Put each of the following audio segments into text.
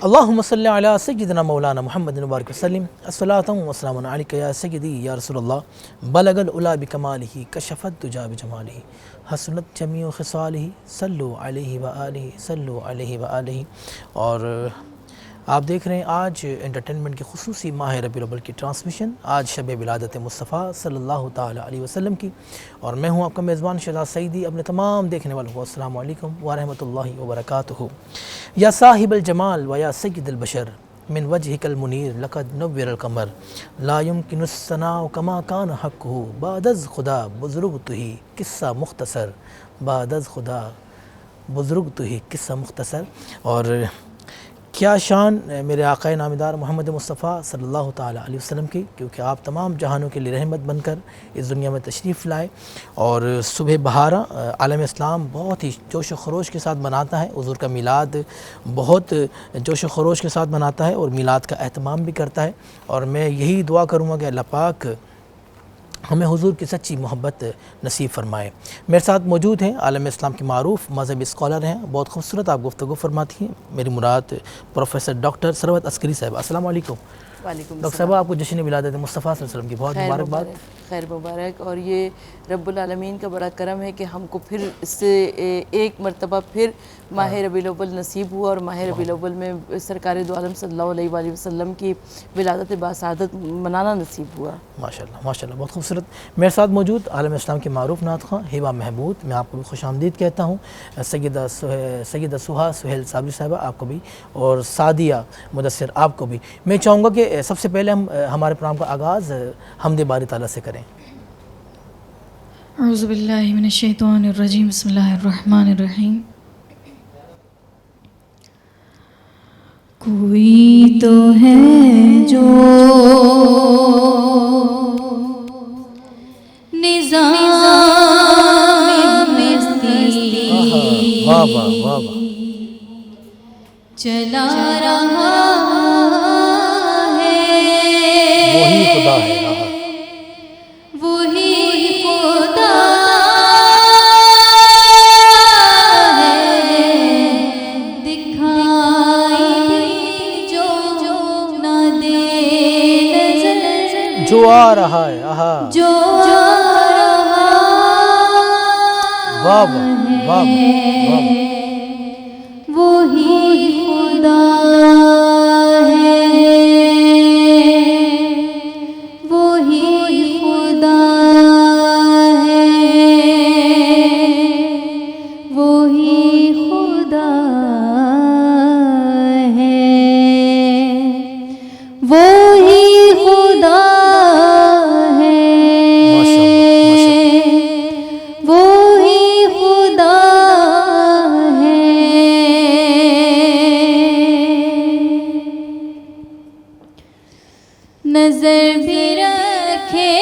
اللہم صلی علی سیدنا مولانا محمد مبارک وسلم الصلاۃ والسلام علیک یا سیدی یا رسول اللہ بلغ العلا بکمالہ کشف الدجی بجمالہ حسنت جمیع خصالہ صلو علیہ وآلہ صلو علیہ وآلہ۔ اور آپ دیکھ رہے ہیں آج انٹرٹینمنٹ کی خصوصی ماہ ربیع الاول کی ٹرانسمیشن، آج شب ولادت مصطفیٰ صلی اللہ تعالی علیہ وسلم کی، اور میں ہوں آپ کا میزبان شہزاد سعیدی۔ اپنے تمام دیکھنے والوں کو السلام علیکم ورحمۃ اللہ وبرکاتہ۔ یا صاحب الجمال و یا سید البشر من وجهک المنیر لقد نور القمر لا يمکن الثناء کما کان حقہ بعد از خدا بزرگ تو ہی قصہ مختصر، بعد از خدا بزرگ تو ہی قصہ مختصر۔ اور کیا شان میرے آقا نامدار محمد مصطفیٰ صلی اللہ تعالی علیہ وسلم کی، کیونکہ آپ تمام جہانوں کے لیے رحمت بن کر اس دنیا میں تشریف لائے، اور صبح بہارا عالم اسلام بہت ہی جوش و خروش کے ساتھ مناتا ہے، حضور کا میلاد بہت جوش و خروش کے ساتھ مناتا ہے اور میلاد کا اہتمام بھی کرتا ہے۔ اور میں یہی دعا کروں گا کہ اللہ پاک ہمیں حضور کی سچی محبت نصیب فرمائے۔ میرے ساتھ موجود ہیں عالم اسلام کی معروف مذہبی اسکالر ہیں، بہت خوبصورت آپ گفتگو فرماتی ہیں، میری مراد پروفیسر ڈاکٹر ثروت عسکری صاحب۔ السلام علیکم وعلیکم ڈاکٹر صاحب، آپ کو جشن ولادت مصطفیٰ صلی اللہ علیہ وسلم کی بہت مبارکباد۔ خیر مبارک، اور یہ رب العالمین کا بڑا کرم ہے کہ ہم کو پھر اس سے ایک مرتبہ پھر ماہ ربیع الاول نصیب ہوا، اور ماہ ربیع الاول میں سرکار دو عالم صلی اللہ علیہ وآلہ وسلم کی ولادت باسعادت منانا نصیب ہوا۔ ماشاءاللہ ماشاءاللہ، بہت خوبصورت۔ میرے ساتھ موجود عالم اسلام کی معروف نعت خواں ہبہ محمود، میں آپ کو بھی خوش آمدید کہتا ہوں۔ سیدہ سہا سہیل صابری صاحبہ آپ کو بھی، اور سعدیہ مدثر آپ کو بھی۔ میں چاہوں گا کہ سب سے پہلے ہم ہمارے پروگرام کا آغاز حمد باری تعالیٰ سے کریں۔ اعوذ باللہ من الشیطان الرجیم، بسم اللہ الرحمن الرحیم۔ کوئی تو ہے جو نظام مستی واہ واہ واہ واہ، چلا رہا وہی خدا ہے، آہا، وہی خدا ہے، دکھائی بھی جو نہ دے نظر، جو آ رہا ہے، آہا، جو آ رہا واہ واہ واہ واہ، وہی خدا ہے، وہی خدا ہے، وہی خدا ہے، وہی خدا ہے، وہی خدا ہے۔ نظر بھی رکھے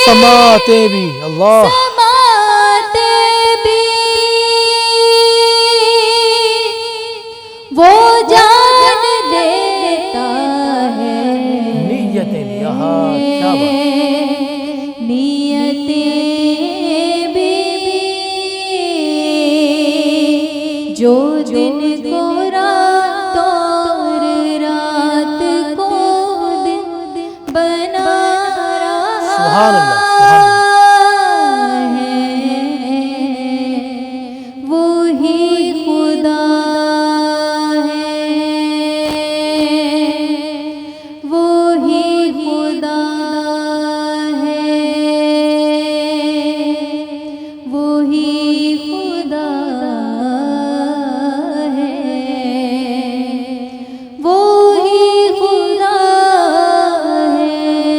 سماتے بھی، اللہ، سماتے بھی، وہ جان دیتا ہے، نیتیں بھی، آہا، کیا بات، نیتیں بھی، جو دن کو رات اور رات کو دن بنا رہا سبحان اللہ سبحان اللہ، ہے، وہی خدا ہے، وہی خدا ہے، وہی خدا ہے، وہی خدا ہے،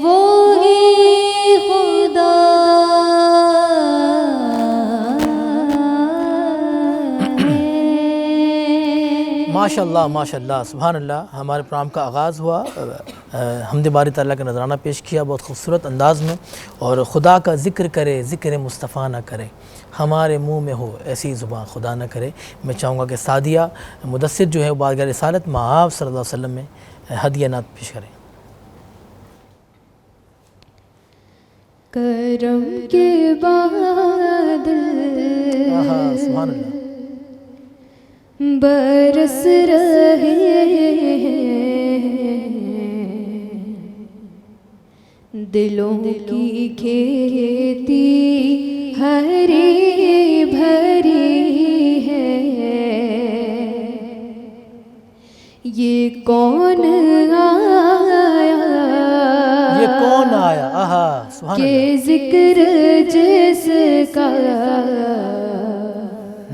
وہی خدا ہے۔ ماشاءاللہ ماشاءاللہ، سبحان اللہ۔ ہمارے پروگرام کا آغاز ہوا حمد باری تعالیٰ کا نذرانہ پیش کیا بہت خوبصورت انداز میں، اور خدا کا ذکر کرے ذکر مصطفیٰ نہ کرے، ہمارے منہ میں ہو ایسی زبان خدا نہ کرے۔ میں چاہوں گا کہ سعدیہ مدثر جو ہے وہ بارگاہ رسالت آپ صلی اللہ علیہ وسلم میں ہدیہ نعت پیش کریں۔ کرم کے بادل سبحان اللہ، برس رہے ہیں دلوں کی کھیتی ہری بھری ہے، یہ کون آیا، یہ کون آیا، آہا سبحان کہ اللہ، ذکر جس کا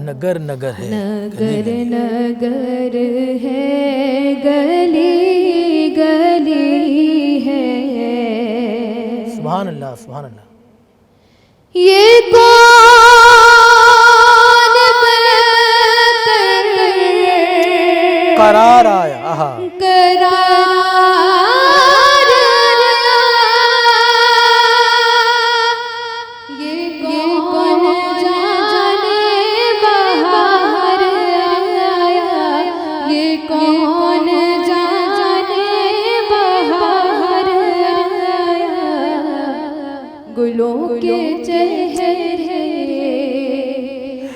نگر نگر ہے، نگر نگر ہے، گلی گلی ہے، سبحان اللہ سبحان اللہ، یہ کون بن کر قرار آیا، آہا قرار آیا، یہ کون جانے بہار آیا، یہ کون جانے بہار آیا، گلوں کے چہرے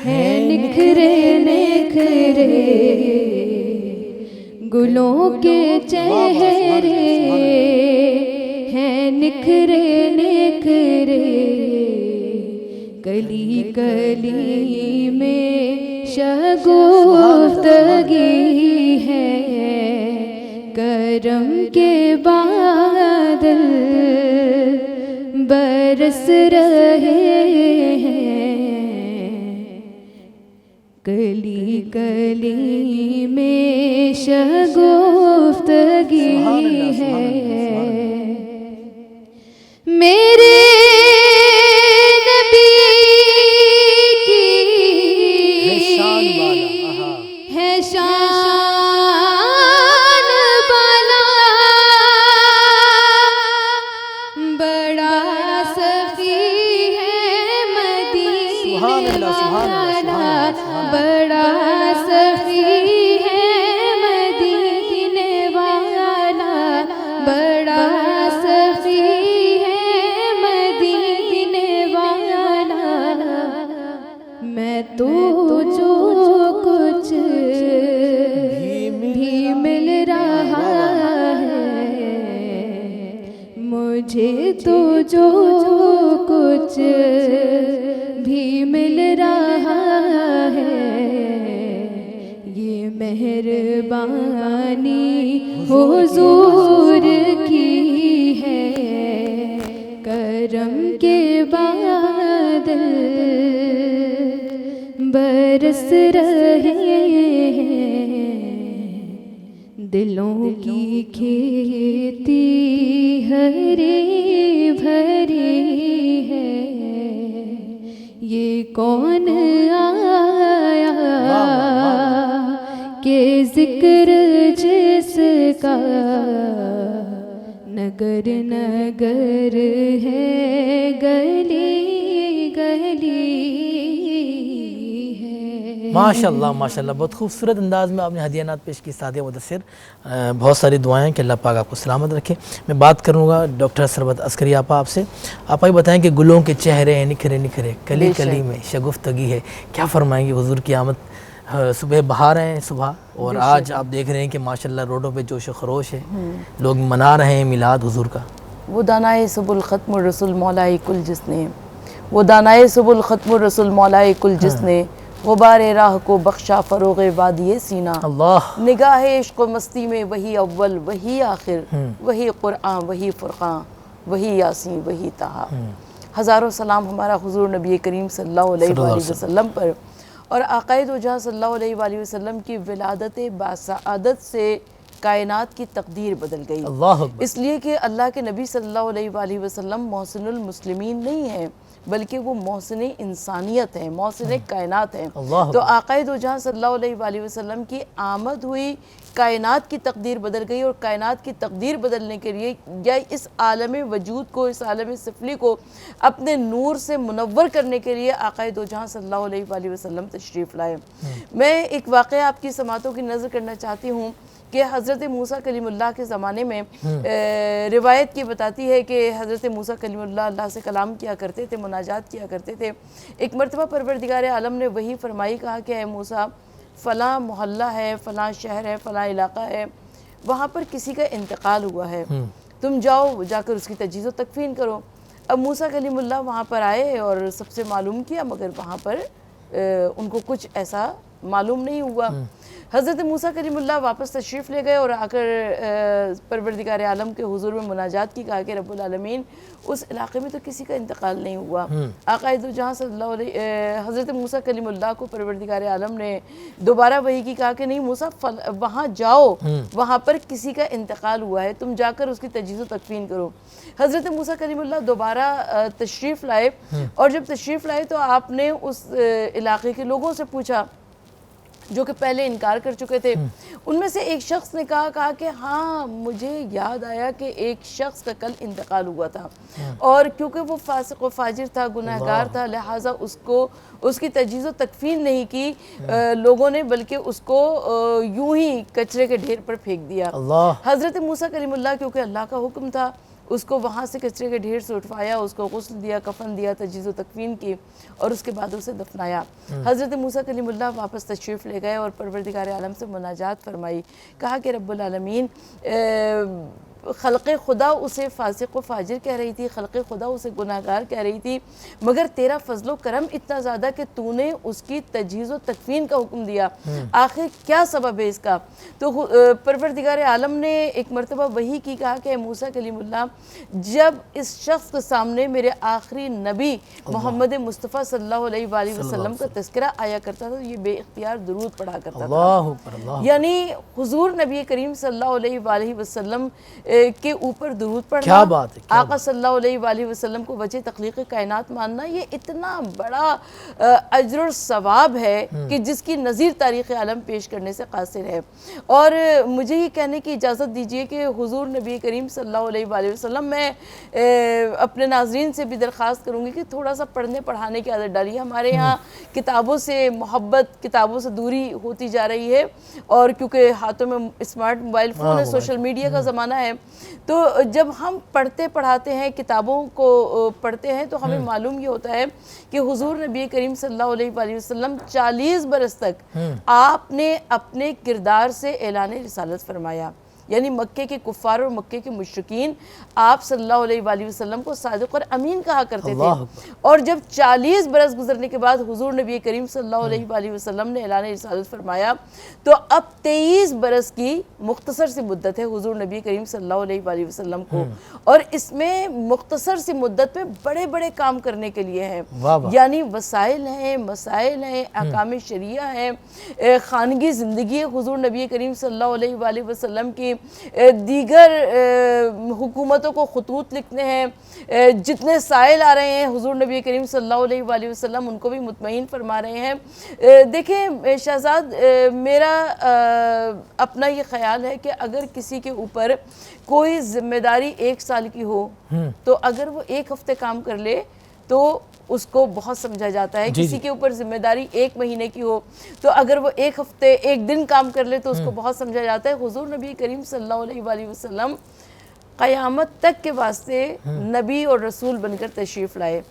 ہیں نکھرے نکھرے، گلوں کے چہرے ہیں نکھرے نکھرے، گلی گلی میں شگفتگی ہے، کرم کے بادل برس رہے ہیں، گلی گلی میں شگفتگی ہے، میرے نبی کی ہے شان والا، آہا ہے شان بالا، بڑا سخی ہے سبحان مدینے اللہ سبحان اللہ سبحان والا، اللہ، بڑا سخی ہے مدینے والا، بڑا سخی ہے مدینے والا، میں تو جو کچھ بھی مل رہا ہے، مجھے تو جو کچھ بھی مل رہا ہے، یہ مہربانی حضور کی ہے، کرم کے بادل برس رہے ہیں، دلوں کی کھیتی ہری بھری ہے، یہ کون آیا کہ ذکر جس کا نگر نگر ہے، گلی گلی ہے۔ ماشاءاللہ ماشاءاللہ، بہت خوبصورت انداز میں آپ نے ہدیانات پیش کی سعدیہ مدثر، بہت ساری دعائیں کہ اللہ پاک آپ کو سلامت رکھے۔ میں بات کروں گا ڈاکٹر ثروت عسکری آپا آپ سے، آپ یہ بتائیں کہ گلوں کے چہرے ہیں نکھرے نکھرے، کلی کلی میں شگفتگی ہے، کیا فرمائیں گے حضور کی آمد؟ صبح بہار ہیں صبح، اور آج آپ دیکھ رہے ہیں کہ ماشاءاللہ روڈوں پہ جوش و خروش ہے، لوگ منا رہے ہیں میلاد حضور کا۔ وہ دانائے سب الختم الرسول مولائے کل جس نے، وہ دانائے سب الختم الرسول مولائے کل جس نے، غبار راہ کو بخشا فروغ وادی سینہ، اللہ، نگاہ عشق و مستی میں وہی اول وہی آخر، وہی قرآن وہی فرقان وہی یاسین وہی طہا۔ ہزاروں سلام ہمارا حضور نبی کریم صلی اللہ علیہ وآلہ وسلم پر، اور آقا دو جہاں صلی اللہ علیہ وآلہ وسلم کی ولادت باسعادت سے کائنات کی تقدیر بدل گئی، اللہ اکبر، اس لیے کہ اللہ کے نبی صلی اللہ علیہ وآلہ وسلم محسن المسلمین نہیں ہیں، بلکہ وہ محسن انسانیت ہیں، محسن کائنات ہیں۔ تو آقا دو جہاں صلی اللہ علیہ وآلہ وسلم کی آمد ہوئی، کائنات کی تقدیر بدل گئی، اور کائنات کی تقدیر بدلنے کے لیے یا اس عالم وجود کو، اس عالم سفلی کو اپنے نور سے منور کرنے کے لیے آقا دو جہاں صلی اللہ علیہ وآلہ وسلم تشریف لائے۔ میں ایک واقعہ آپ کی سماعتوں کی نظر کرنا چاہتی ہوں کہ حضرت موسیٰ کلیم اللہ کے زمانے میں روایت کی بتاتی ہے کہ حضرت موسیٰ کلیم اللہ اللہ سے کلام کیا کرتے تھے، مناجات کیا کرتے تھے۔ ایک مرتبہ پروردگار عالم نے وحی فرمائی، کہا کہ اے موسیٰ فلاں محلہ ہے، فلاں شہر ہے، فلاں علاقہ ہے، وہاں پر کسی کا انتقال ہوا ہے، تم جاؤ جا کر اس کی تجہیز و تکفین کرو۔ اب موسیٰ کلیم اللہ وہاں پر آئے اور سب سے معلوم کیا، مگر وہاں پر ان کو کچھ ایسا معلوم نہیں ہوا۔ حضرت موسیٰ کلیم اللہ واپس تشریف لے گئے اور آ کر پروردگار عالم کے حضور میں مناجات کی، کہا کہ رب العالمین اس علاقے میں تو کسی کا انتقال نہیں ہوا۔ آقا دو جہاں صلی اللہ علیہ حضرت موسیٰ کلیم اللہ کو پروردگار عالم نے دوبارہ وحی کی، کہا کہ نہیں موسیٰ وہاں جاؤ، وہاں پر کسی کا انتقال ہوا ہے، تم جا کر اس کی تجہیز و تکفین کرو۔ حضرت موسیٰ کلیم اللہ دوبارہ تشریف لائے، اور جب تشریف لائے تو آپ نے اس علاقے کے لوگوں سے پوچھا جو کہ پہلے انکار کر چکے تھے۔ ان میں سے ایک شخص نے کہا کہ ہاں مجھے یاد آیا کہ ایک شخص کا کل انتقال ہوا تھا، اور کیونکہ وہ فاسق و فاجر تھا، گناہگار تھا، لہٰذا اس کی تجہیز و تکفین نہیں کی لوگوں نے، بلکہ اس کو یوں ہی کچرے کے ڈھیر پر پھینک دیا۔ حضرت موسیٰ کلیم اللہ کیونکہ اللہ کا حکم تھا، اس کو وہاں سے کچرے کے ڈھیر سے اٹھوایا، اس کو غسل دیا، کفن دیا، تجہیز و تکفین کی، اور اس کے بعد اسے دفنایا۔ حضرت موسیٰ کلیم اللہ واپس تشریف لے گئے اور پروردگار عالم سے مناجات فرمائی، کہا کہ رب العالمین خلق خدا اسے فاسق و فاجر کہہ رہی تھی، خلق خدا اسے گناہگار کہہ رہی تھی، مگر تیرا فضل و کرم اتنا زیادہ کہ تو نے اس کی تجہیز و تکفین کا حکم دیا، آخر کیا سبب ہے اس کا؟ تو پروردگار عالم نے ایک مرتبہ وحی کی، کہا کہ موسیٰ کلیم اللہ جب اس شخص کے سامنے میرے آخری نبی محمد مصطفیٰ صلی اللہ علیہ وآلہ وسلم کا تذکرہ آیا کرتا تھا، یہ بے اختیار درود پڑھا کرتا تھا، یعنی حضور نبی کریم صلی اللہ علیہ وآلہ وسلم کے اوپر درود پڑھنا، آقا صلی اللہ علیہ وآلہ وسلم کو وجہ تخلیق کائنات ماننا، یہ اتنا بڑا اجر و ثواب ہے کہ جس کی نظیر تاریخ عالم پیش کرنے سے قاصر ہے۔ اور مجھے یہ کہنے کی اجازت دیجئے کہ حضور نبی کریم صلی اللہ علیہ وآلہ وسلم، میں اپنے ناظرین سے بھی درخواست کروں گی کہ تھوڑا سا پڑھنے پڑھانے کی عادت ڈالیے۔ ہمارے یہاں کتابوں سے محبت، کتابوں سے دوری ہوتی جا رہی ہے، اور کیونکہ ہاتھوں میں اسمارٹ موبائل فون ہے، سوشل میڈیا کا زمانہ ہے، تو جب ہم پڑھتے پڑھاتے ہیں، کتابوں کو پڑھتے ہیں، تو ہمیں معلوم یہ ہوتا ہے کہ حضور نبی کریم صلی اللہ علیہ وآلہ وسلم 40 برس تک آپ نے اپنے کردار سے اعلان رسالت فرمایا، یعنی مکے کے کفار اور مکے کے مشرکین آپ صلی اللہ علیہ وآلہ وسلم کو صادق اور امین کہا کرتے تھے، اور جب 40 برس گزرنے کے بعد حضور نبی کریم صلی اللہ علیہ وآلہ وسلم نے اعلان رسالت فرمایا، تو اب 23 برس کی مختصر سی مدت ہے حضور نبی کریم صلی اللہ علیہ وآلہ وسلم کو، اور اس میں مختصر سی مدت میں بڑے بڑے کام کرنے کے لیے ہیں، یعنی وسائل ہیں، مسائل ہیں، احکام شریعہ ہیں، خانگی زندگی ہے حضور نبی کریم صلی اللہ علیہ وآلہ وسلم کی، دیگر حکومتوں کو خطوط لکھنے ہیں، جتنے سائل آ رہے ہیں حضور نبی کریم صلی اللہ علیہ وآلہ وسلم ان کو بھی مطمئن فرما رہے ہیں۔ دیکھیں شہزاد، میرا اپنا یہ خیال ہے کہ اگر کسی کے اوپر کوئی ذمہ داری 1 سال کی ہو، تو اگر وہ 1 ہفتے کام کر لے تو اس کو بہت سمجھا جاتا ہے۔ کسی کے اوپر ذمہ داری 1 مہینے کی ہو، تو اگر وہ 1 ہفتے 1 دن کام کر لے تو اس کو بہت سمجھا جاتا ہے۔ حضور نبی کریم صلی اللہ علیہ وآلہ وسلم قیامت تک کے واسطے نبی اور رسول بن کر تشریف لائے،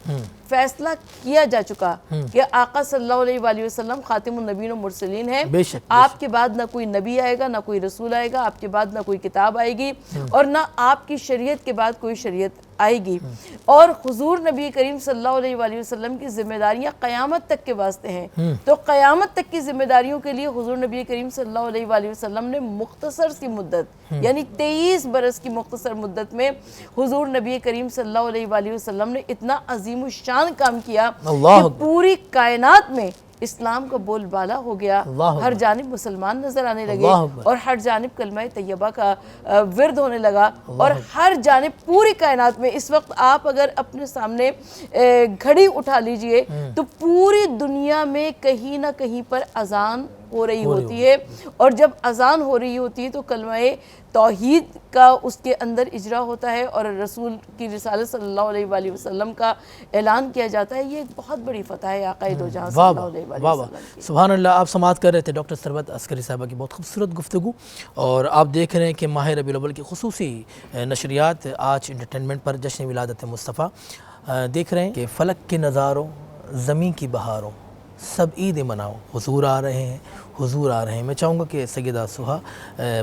فیصلہ کیا جا چکا کہ آقا صلی اللہ علیہ وآلہ وسلم خاتم النبیین و مرسلین ہیں، آپ کے بعد نہ کوئی نبی آئے گا، نہ کوئی رسول آئے گا، آپ کے بعد نہ کوئی کتاب آئے گی، اور نہ آپ کی شریعت کے بعد کوئی شریعت آئے گی، اور حضور نبی کریم صلی اللہ علیہ وآلہ وسلم کی ذمہ داریاں قیامت تک کے واسطے ہیں۔ تو قیامت تک کی ذمہ داریوں کے لیے حضور نبی کریم صلی اللہ علیہ وآلہ وسلم نے مختصر سی مدت، یعنی 23 برس کی مختصر مدت میں حضور نبی کریم صلی اللہ علیہ وآلہ وسلم نے اتنا عظیم الشان کام کیا کہ پوری کائنات میں اسلام کا بول بالا ہو گیا، ہر جانب مسلمان نظر آنے لگے، اور ہر جانب کلمہ طیبہ کا ورد ہونے لگا، اور ہر جانب پوری کائنات میں اس وقت آپ اگر اپنے سامنے گھڑی اٹھا لیجئے تو پوری دنیا میں کہیں نہ کہیں پر اذان ہو رہی ہوتی ہے، اور جب اذان ہو رہی ہوتی ہے تو کلمہ توحید کا اس کے اندر اجرا ہوتا ہے، اور رسول کی رسالت صلی اللہ علیہ وآلہ وسلم کا اعلان کیا جاتا ہے۔ یہ ایک بہت بڑی فتح ہے آقا دو جہاں صلی اللہ علیہ وآلہ وسلم کی۔ سبحان اللہ، آپ سماعت کر رہے تھے ڈاکٹر ثروت عسکری صاحبہ کی بہت خوبصورت گفتگو، اور آپ دیکھ رہے ہیں کہ ماہ ربیع الاول کی خصوصی نشریات آج انٹرٹینمنٹ پر جشن ولادت مصطفیٰ دیکھ رہے ہیں کہ فلک کے نظاروں، زمین کی بہاروں، سب عید مناؤ. حضور آ رہے ہیں، حضور آ رہے ہیں. میں چاہوں گا کہ سیدہ سہا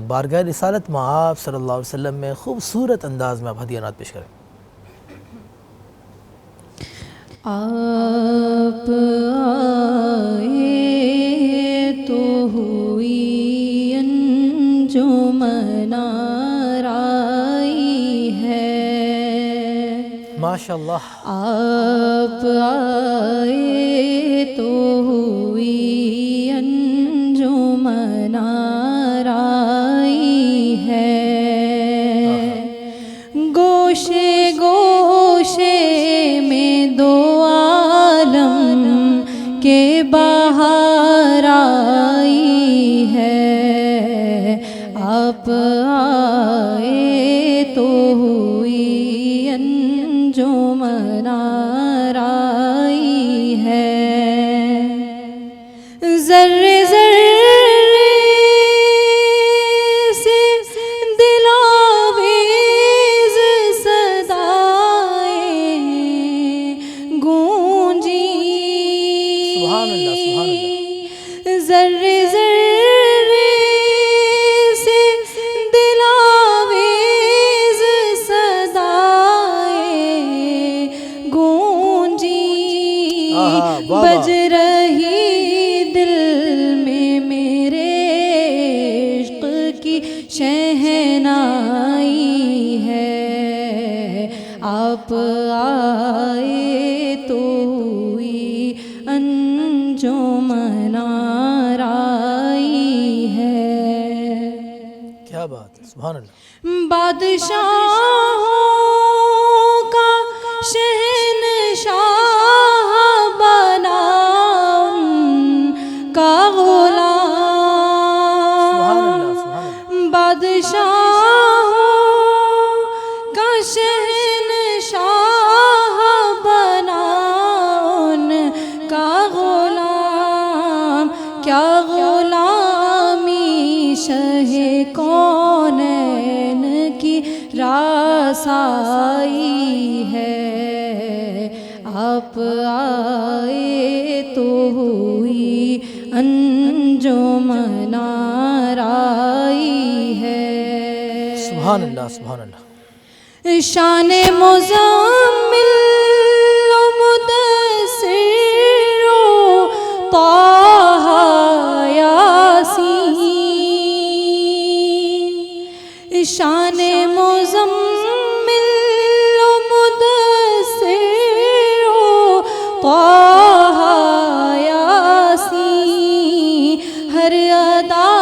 بارگاہ رسالت میں آپ صلی اللہ علیہ وسلم میں خوبصورت انداز میں آپ ہدیہ نعت پیش کریں. آپ آئے تو ہوئی انجمن آرائی ہے. ماشاءاللہ. آپ آئے تو ہوئی انجمن آرائی ہے. گوشے گوشے میں دو عالم کے بہار آئی ہے. آپ آئے تو ہوئی انجمن آرائی ہے. ذرے ذرے سے دلاویز صدائیں گونجی. سبحان اللہ، سبحان اللہ. ذرے ذرے سے دلاویز صدائیں گونجی. بج رہی دل میں میرے عشق کی شہنائی ہے. آپ آئے تو ہوئی انجمن آرائی ہے. کیا بات ہے، سبحان اللہ. بادشاہوں کا شہنشاہ بنا ان کا سبحان اللہ، غلام. سبحان اللہ. بادشاہوں کا شہنشاہ بنا ان کا غلام. کیا غلامی شہ کونین کی رسائی ہے. آپ آئے تو ہوئی انجمن آرائی ہے. سبحان اللہ، سبحان اللہ. شان مزمل و مدثر و طہ یاسین. شان مزمل و مدثر و طہ یاسین. ہر ادا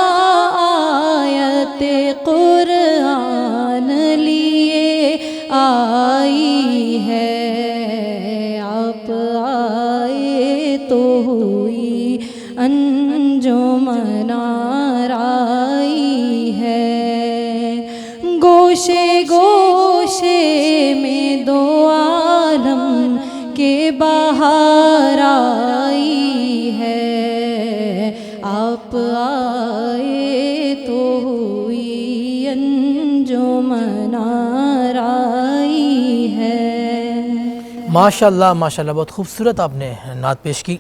آیت قرآن لیے آئی ہے. آپ آئے تو ہوئی انجمن آرائی ہے. گوشے گوشے میں دو عالم کے بہار آئی ہے. آپ آئے تو ہوئی انجمن آرائی ہے. ماشاءاللہ، ماشاءاللہ. بہت خوبصورت آپ نے نعت پیش کی.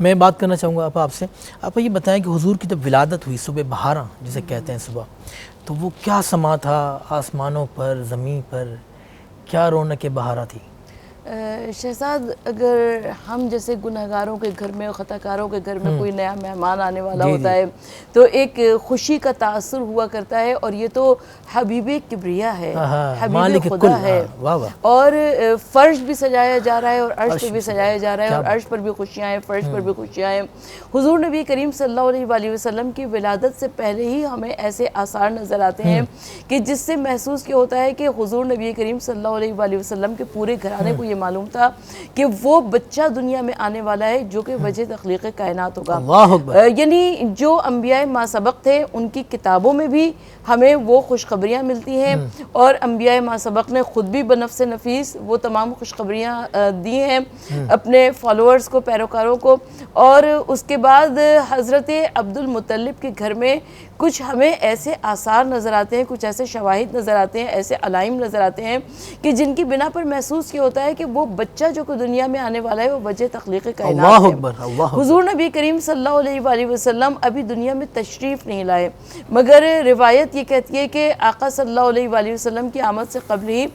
میں بات کرنا چاہوں گا آپ سے. آپ یہ بتائیں کہ حضور کی جب ولادت ہوئی، صبح بہاراں جسے کہتے ہیں صبح، تو وہ کیا سما تھا آسمانوں پر، زمین پر؟ کیا رونق بہارا تھی؟ شہزاد، اگر ہم جیسے گنہگاروں کے گھر میں، خطا کاروں کے گھر میں کوئی نیا مہمان آنے والا ہوتا ہے تو ایک خوشی کا تاثر ہوا کرتا ہے، اور یہ تو حبیب کبریا ہے، حبیب خدا ہے، اور فرش بھی سجایا جا رہا ہے اور عرش پہ بھی سجایا جا رہا ہے، اور عرش پر بھی خوشیاں ہیں، فرش پر بھی خوشیاں ہیں. حضور نبی کریم صلی اللہ علیہ وآلہ وسلم کی ولادت سے پہلے ہی ہمیں ایسے آثار نظر آتے ہیں کہ جس سے محسوس کیا ہوتا ہے کہ حضور نبی کریم صلی اللہ علیہ وآلہ وسلم کے پورے گھرانے کو یہ معلوم تھا کہ وہ بچہ دنیا میں آنے والا ہے جو کہ وجہ تخلیق کائنات ہوگا. یعنی جو انبیاء ما سبق تھے ان کی کتابوں میں بھی ہمیں وہ خوشخبریاں ملتی ہیں، اور انبیاء ما سبق نے خود بھی بنفس نفیس وہ تمام خوشخبریاں دی ہیں اپنے فالوورز کو، پیروکاروں کو. اور اس کے بعد حضرت عبد المطلب کے گھر میں کچھ ہمیں ایسے آثار نظر آتے ہیں، کچھ ایسے شواہد نظر آتے ہیں، ایسے علائم نظر آتے ہیں کہ جن کی بنا پر محسوس یہ ہوتا ہے کہ وہ بچہ جو کہ دنیا میں آنے والا ہے وہ وجہ تخلیق کائنات اللہ ہے۔ اکبر، اللہ اکبر۔ حضور نبی کریم صلی اللہ علیہ وآلہ وسلم ابھی دنیا میں تشریف نہیں لائے، مگر روایت یہ کہتی ہے کہ آقا صلی اللہ علیہ وآلہ وسلم کی آمد سے قبل ہی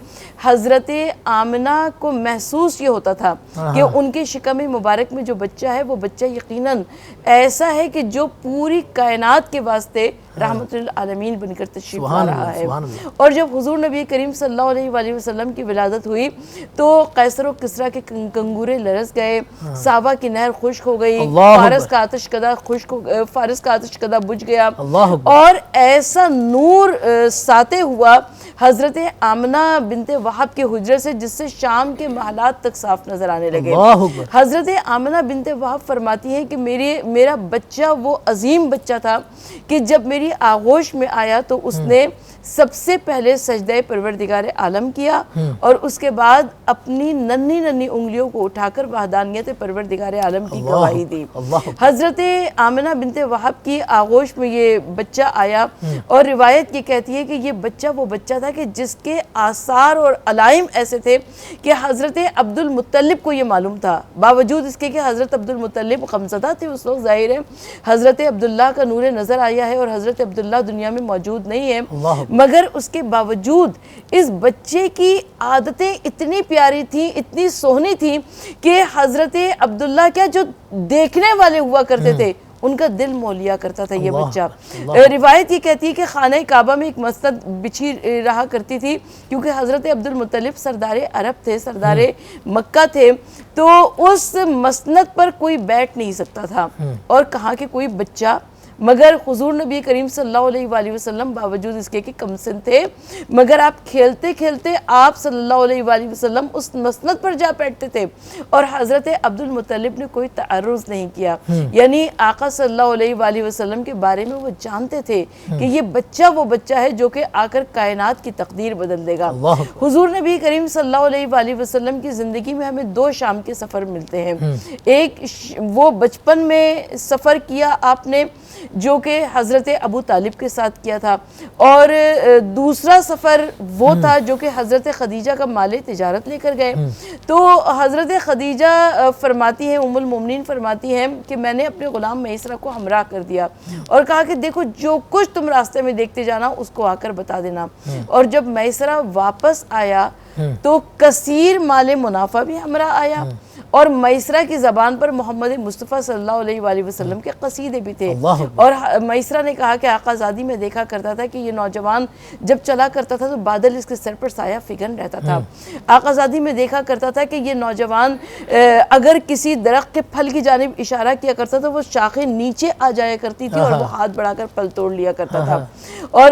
حضرت آمنہ کو محسوس یہ ہوتا تھا کہ ان کے شکم مبارک میں جو بچہ ہے وہ بچہ یقیناً ایسا ہے کہ جو پوری کائنات کے واسطے رحمت للعالمین بن کر تشریف لا رہا ہے۔ اور جب حضور نبی کریم صلی اللہ علیہ وآلہ وسلم کی ولادت ہوئی تو قیصر و کسریٰ کے کنگورے لرز گئے، سابا کی نہر خشک ہو گئی، فارس کا آتش کدہ بجھ گیا، اور ایسا نور ساطع ہوا حضرت آمنہ بنت وہب کے حجرے سے جس سے شام کے محلات تک صاف نظر آنے لگے۔ حضرت آمنہ بنت وہب فرماتی ہیں کہ میرا بچہ وہ عظیم بچہ تھا کہ جب میری آغوش میں آیا تو اس نے سب سے پہلے سجدہ پروردگار عالم کیا اور اس کے بعد اپنی ننھی ننھی انگلیوں کو اٹھا کر وحدانیت پروردگار عالم کی گواہی دی۔ حضرت آمنہ بنت وہب کی آغوش میں یہ بچہ آیا اور روایت یہ کہتی ہے کہ یہ بچہ وہ بچہ تھا کہ جس کے آثار اور علائم ایسے تھے کہ حضرت عبد المطلب کو یہ معلوم تھا، باوجود اس کے کہ حضرت عبد المطلب غمزدہ تھے اس وقت، ظاہر ہے حضرت عبداللہ کا نور نظر آیا ہے اور حضرت عبداللہ دنیا میں موجود نہیں ہے، مگر اس کے باوجود اس بچے کی عادتیں اتنی پیاری تھیں، اتنی سونی تھیں کہ حضرت عبداللہ کیا جو دیکھنے والے ہوا کرتے تھے ان کا دل مول لیا کرتا تھا یہ بچہ۔ روایت یہ کہتی ہے کہ خانہ کعبہ میں ایک مسند بچھی رہا کرتی تھی، کیونکہ حضرت عبد المطلب سردار عرب تھے، سردار مکہ تھے، تو اس مسند پر کوئی بیٹھ نہیں سکتا تھا، اور کہاں کہ کوئی بچہ، مگر حضور نبی کریم صلی اللہ علیہ وآلہ وسلم باوجود اس کے کہ کم سن تھے، مگر آپ کھیلتے کھیلتے آپ صلی اللہ علیہ وآلہ وسلم اس مسند پر جا بیٹھتے تھے اور حضرت عبد المطلب نے کوئی تعرض نہیں کیا، یعنی آقا صلی اللہ علیہ وآلہ وسلم کے بارے میں وہ جانتے تھے کہ یہ بچہ وہ بچہ ہے جو کہ آ کر کائنات کی تقدیر بدل دے گا۔ حضور نبی کریم صلی اللہ علیہ وآلہ وسلم کی زندگی میں ہمیں دو شام کے سفر ملتے ہیں، ایک وہ بچپن میں سفر کیا آپ نے جو کہ حضرت ابو طالب کے ساتھ کیا تھا، اور دوسرا سفر وہ تھا جو کہ حضرت خدیجہ کا مال تجارت لے کر گئے۔ تو حضرت خدیجہ فرماتی ہیں، ام المومنین فرماتی ہیں کہ میں نے اپنے غلام میسرہ کو ہمراہ کر دیا اور کہا کہ دیکھو جو کچھ تم راستے میں دیکھتے جانا اس کو آ کر بتا دینا، اور جب میسرہ واپس آیا تو کثیر مال منافع بھی ہمراہ آیا، اور میسرہ کی زبان پر محمد مصطفیٰ صلی اللہ علیہ وآلہ وسلم کے قصیدے بھی تھے، اور میسرہ نے کہا کہ آقا زادی میں دیکھا کرتا تھا کہ یہ نوجوان جب چلا کرتا تھا تو بادل اس کے سر پر سایہ فگن رہتا تھا، آقا زادی میں دیکھا کرتا تھا کہ یہ نوجوان اگر کسی درخت کے پھل کی جانب اشارہ کیا کرتا تو وہ شاخیں نیچے آ جایا کرتی تھی اور وہ ہاتھ بڑھا کر پھل توڑ لیا کرتا تھا، اور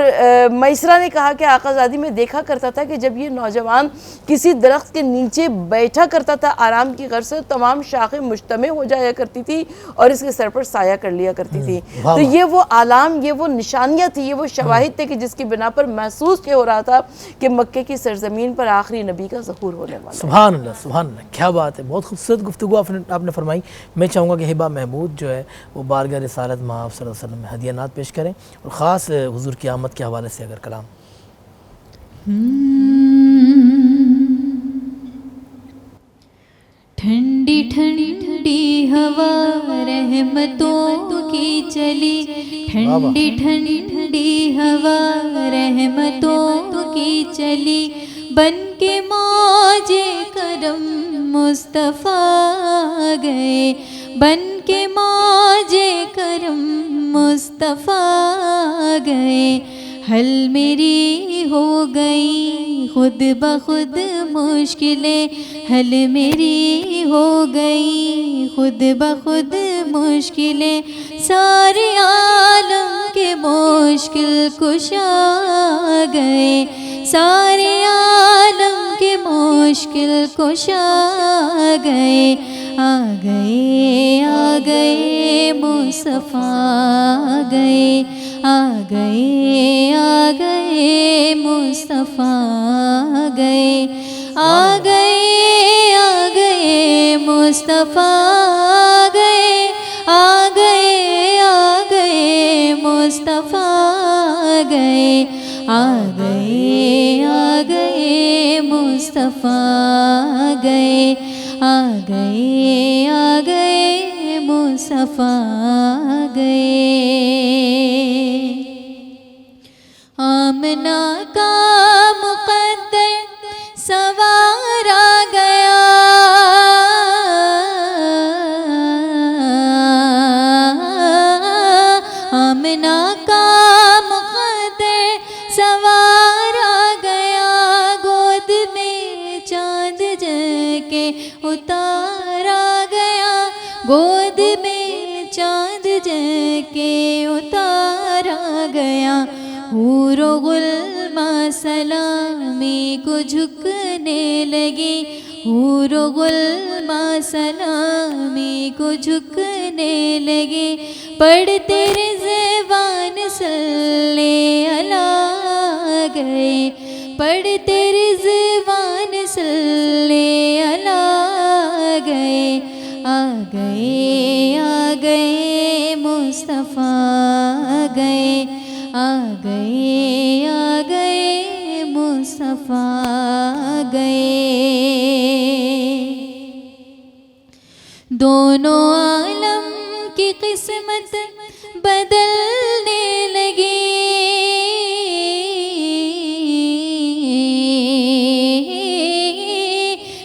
میسرہ نے کہا کہ آقا زادی میں دیکھا کرتا تھا کہ جب یہ نوجوان کسی درخت کے نیچے بیٹھا کرتا تھا آرام کی غرض سے تمام شاخیں مجتمع ہو جایا کرتی تھی اور اس کے سر پر سایہ کر لیا کرتی تھی۔ تو یہ وہ علام، یہ وہ نشانیاں تھی، یہ وہ شواہد تھے کہ جس کی بنا پر محسوس یہ ہو رہا تھا کہ مکے کی سرزمین پر آخری نبی کا ظہور ہونے والا ہے۔ سبحان اللہ، سبحان اللہ، کیا بات ہے، بہت خوبصورت گفتگو آپ نے فرمائی۔ میں چاہوں گا کہ ہبہ محمود جو ہے وہ بارگاہ رسالت مآب صلی اللہ علیہ وسلم میں ہدیہ نعت پیش کریں، اور خاص حضور کی آمد کے حوالے سے اگر کلام۔ ٹھنڈی ٹھنڈی ہوا رحمتوں کی چلی، ٹھنڈی ٹھنڈی ہوا رحمتوں کی چلی، بن کے موج کرم مصطفیٰ گئے، بن کے موج کرم مصطفیٰ گئے، حل میری ہو گئی خود بخود مشکلیں، حل میری ہو گئی خود بخود مشکلیں، سارے عالم کے مشکل کشا گئے، سارے عالم کے مشکل کشا گئے، آ گئے آ گئے مصطفیٰ آ گئے، آ گئے آ گئے مصطفیٰ آ گئے، آ گئے آ گئے مصطفیٰ آ گئے، آ گئے آ گئے مصطفیٰ گئے آ گئے آ گئے مصطفیٰ آ گئے آ گئے آ گئے مصطفیٰ آ گئے آمنہ کا مقدر سوار آ گیا آمنہ کا مقدر سوار آ گیا گود میں چاند جل کے اتار آ گیا گود میں چاند جل کے اتار آ گیا حور و غلما سلامی کو جھکنے لگی حور و غلما سلامی کو جھکنے لگی پڑھتے رضوان صلی علی گئے پڑھتے رضوان صلی علی گئے آ گئے آ گئے مصطفیٰ آ گئے آ گئے آ گئے مصطفیٰ آ گئے دونوں عالم کی قسمت بدلنے لگی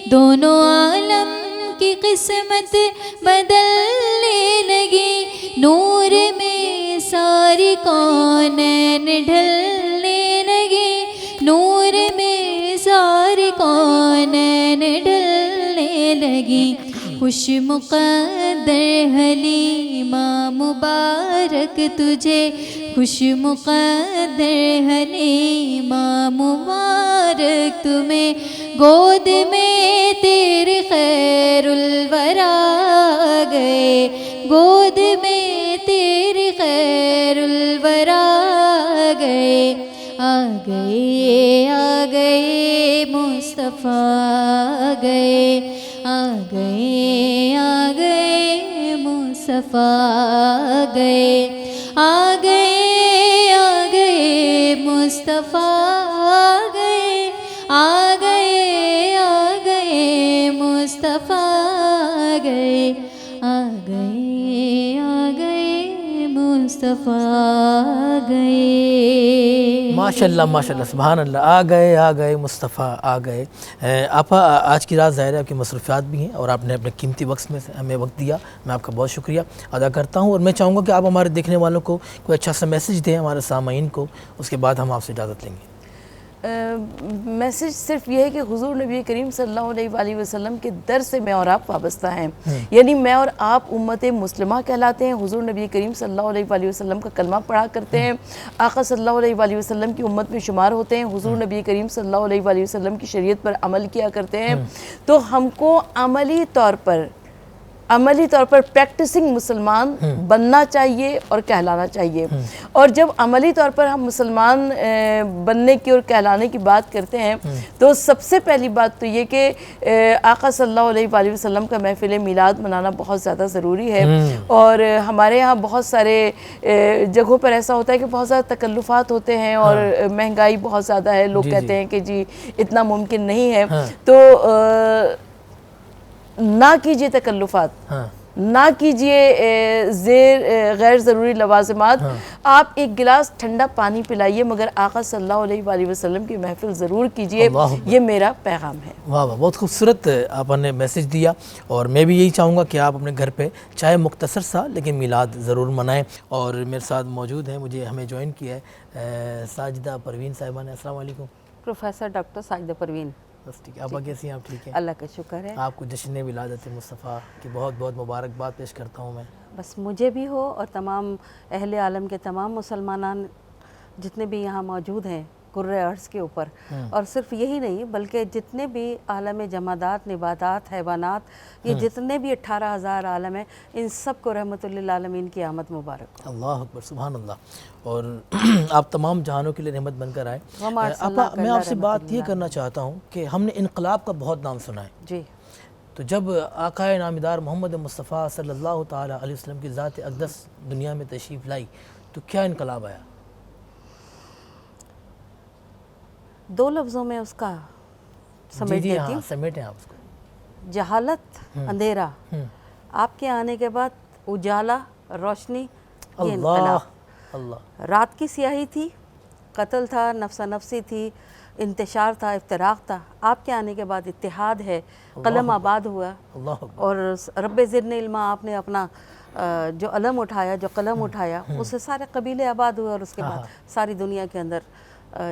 دونوں عالم کی قسمت بدلنے لگی نور میں ساری کونین ڈھلنے لگی نور میں ساری کونین ڈھلنے لگی خوش مقدر حلیمہ مبارک تجھے خوش مقدر حلیمہ مبارک تمہیں گود میں تیرے خیر الورا گئے گود میں تیرے خیر الورا گئے آ گئے آ گئے مصطفیٰ آ گئے آ گئے آ گئے مصطفیٰ آ گئے آ گئے آ گئے مصطفیٰ آ گئے آ گئے آ گئے مصطفیٰ آ گئے آ گئے آ گئے مصطفیٰ آ گئے ماشاءاللہ سبحان اللہ آ گئے مصطفیٰ آ گئے آپا آج کی رات ظاہر ہے آپ کی مصروفیات بھی ہیں اور آپ نے اپنے قیمتی وقت میں ہمیں وقت دیا میں آپ کا بہت شکریہ ادا کرتا ہوں اور میں چاہوں گا کہ آپ ہمارے دیکھنے والوں کو کوئی اچھا سا میسیج دیں ہمارے سامعین کو اس کے بعد ہم آپ سے اجازت لیں گے میسیج صرف یہ ہے کہ حضور نبی کریم صلی اللہ علیہ وآلہ وسلم کے در سے میں اور آپ وابستہ ہیں یعنی میں اور آپ امت مسلمہ کہلاتے ہیں حضور نبی کریم صلی اللہ علیہ وآلہ وسلم کا کلمہ پڑھا کرتے ہیں آقا صلی اللہ علیہ وآلہ وسلم کی امت میں شمار ہوتے ہیں حضور نبی کریم صلی اللہ علیہ وآلہ وسلم کی شریعت پر عمل کیا کرتے ہیں تو ہم کو عملی طور پر پریکٹسنگ مسلمان بننا چاہیے اور کہلانا چاہیے اور جب عملی طور پر ہم مسلمان بننے کی اور کہلانے کی بات کرتے ہیں تو سب سے پہلی بات تو یہ کہ آقا صلی اللہ علیہ وآلہ وسلم کا محفل میلاد منانا بہت زیادہ ضروری ہے اور ہمارے ہاں بہت سارے جگہوں پر ایسا ہوتا ہے کہ بہت زیادہ تکلفات ہوتے ہیں اور مہنگائی بہت زیادہ ہے لوگ کہتے ہیں کہ جی اتنا ممکن نہیں ہے تو نہ کیجئے تکلفات نہ کیجئے غیر ضروری لوازمات آپ ایک گلاس ٹھنڈا پانی پلائیے مگر آقا صلی اللہ علیہ وآلہ وسلم کی محفل ضرور کیجئے یہ میرا پیغام ہے واہ واہ بہت خوبصورت آپ نے میسیج دیا اور میں بھی یہی چاہوں گا کہ آپ اپنے گھر پہ چاہے مختصر سا لیکن میلاد ضرور منائیں اور میرے ساتھ موجود ہیں ہمیں جوائن کیا ہے ساجدہ پروین صاحبہ نے السلام علیکم پروفیسر ڈاکٹر ساجدہ پروین بس ٹھیک ہے ابا کیسی ہیں آپ ٹھیک ہیں اللہ کا شکر ہے آپ کو جشن ولادت مصطفیٰ کی بہت بہت مبارکباد پیش کرتا ہوں میں بس مجھے بھی ہو اور تمام اہل عالم کے تمام مسلمانان جتنے بھی یہاں موجود ہیں کرۂ ارض کے اوپر اور صرف یہی نہیں بلکہ جتنے بھی عالم جمادات نباتات حیوانات یہ جتنے بھی 18,000 عالم ہیں ان سب کو رحمت للعالمین کی آمد مبارک اللہ اکبر سبحان اللہ اور آپ تمام جہانوں کے لیے رحمت بن کر آئے میں آپ سے بات یہ کرنا چاہتا ہوں کہ ہم نے انقلاب کا بہت نام سنا ہے جی تو جب آقا نامدار محمد مصطفیٰ صلی اللہ تعالیٰ علیہ وسلم کی ذات اقدس دنیا میں تشریف لائی تو کیا انقلاب آیا دو لفظوں میں اس کا سمیٹ جی دیتی ہاں ہوں. سمیٹیں آپ اس کو. جہالت اندھیرا، آپ کے آنے کے بعد اجالا روشنی، یہ انقلاب. اللہ رات کی سیاہی تھی، قتل تھا، نفسا نفسی تھی، انتشار تھا، افتراق تھا. آپ کے آنے کے بعد اتحاد ہے، قلم آباد ہوا. اللہ اکبر. اور رب زدنی علما آپ نے اپنا جو علم اٹھایا، جو قلم اٹھایا، اس سے سارے قبیلے آباد ہوئے. اور اس کے بعد ساری دنیا کے اندر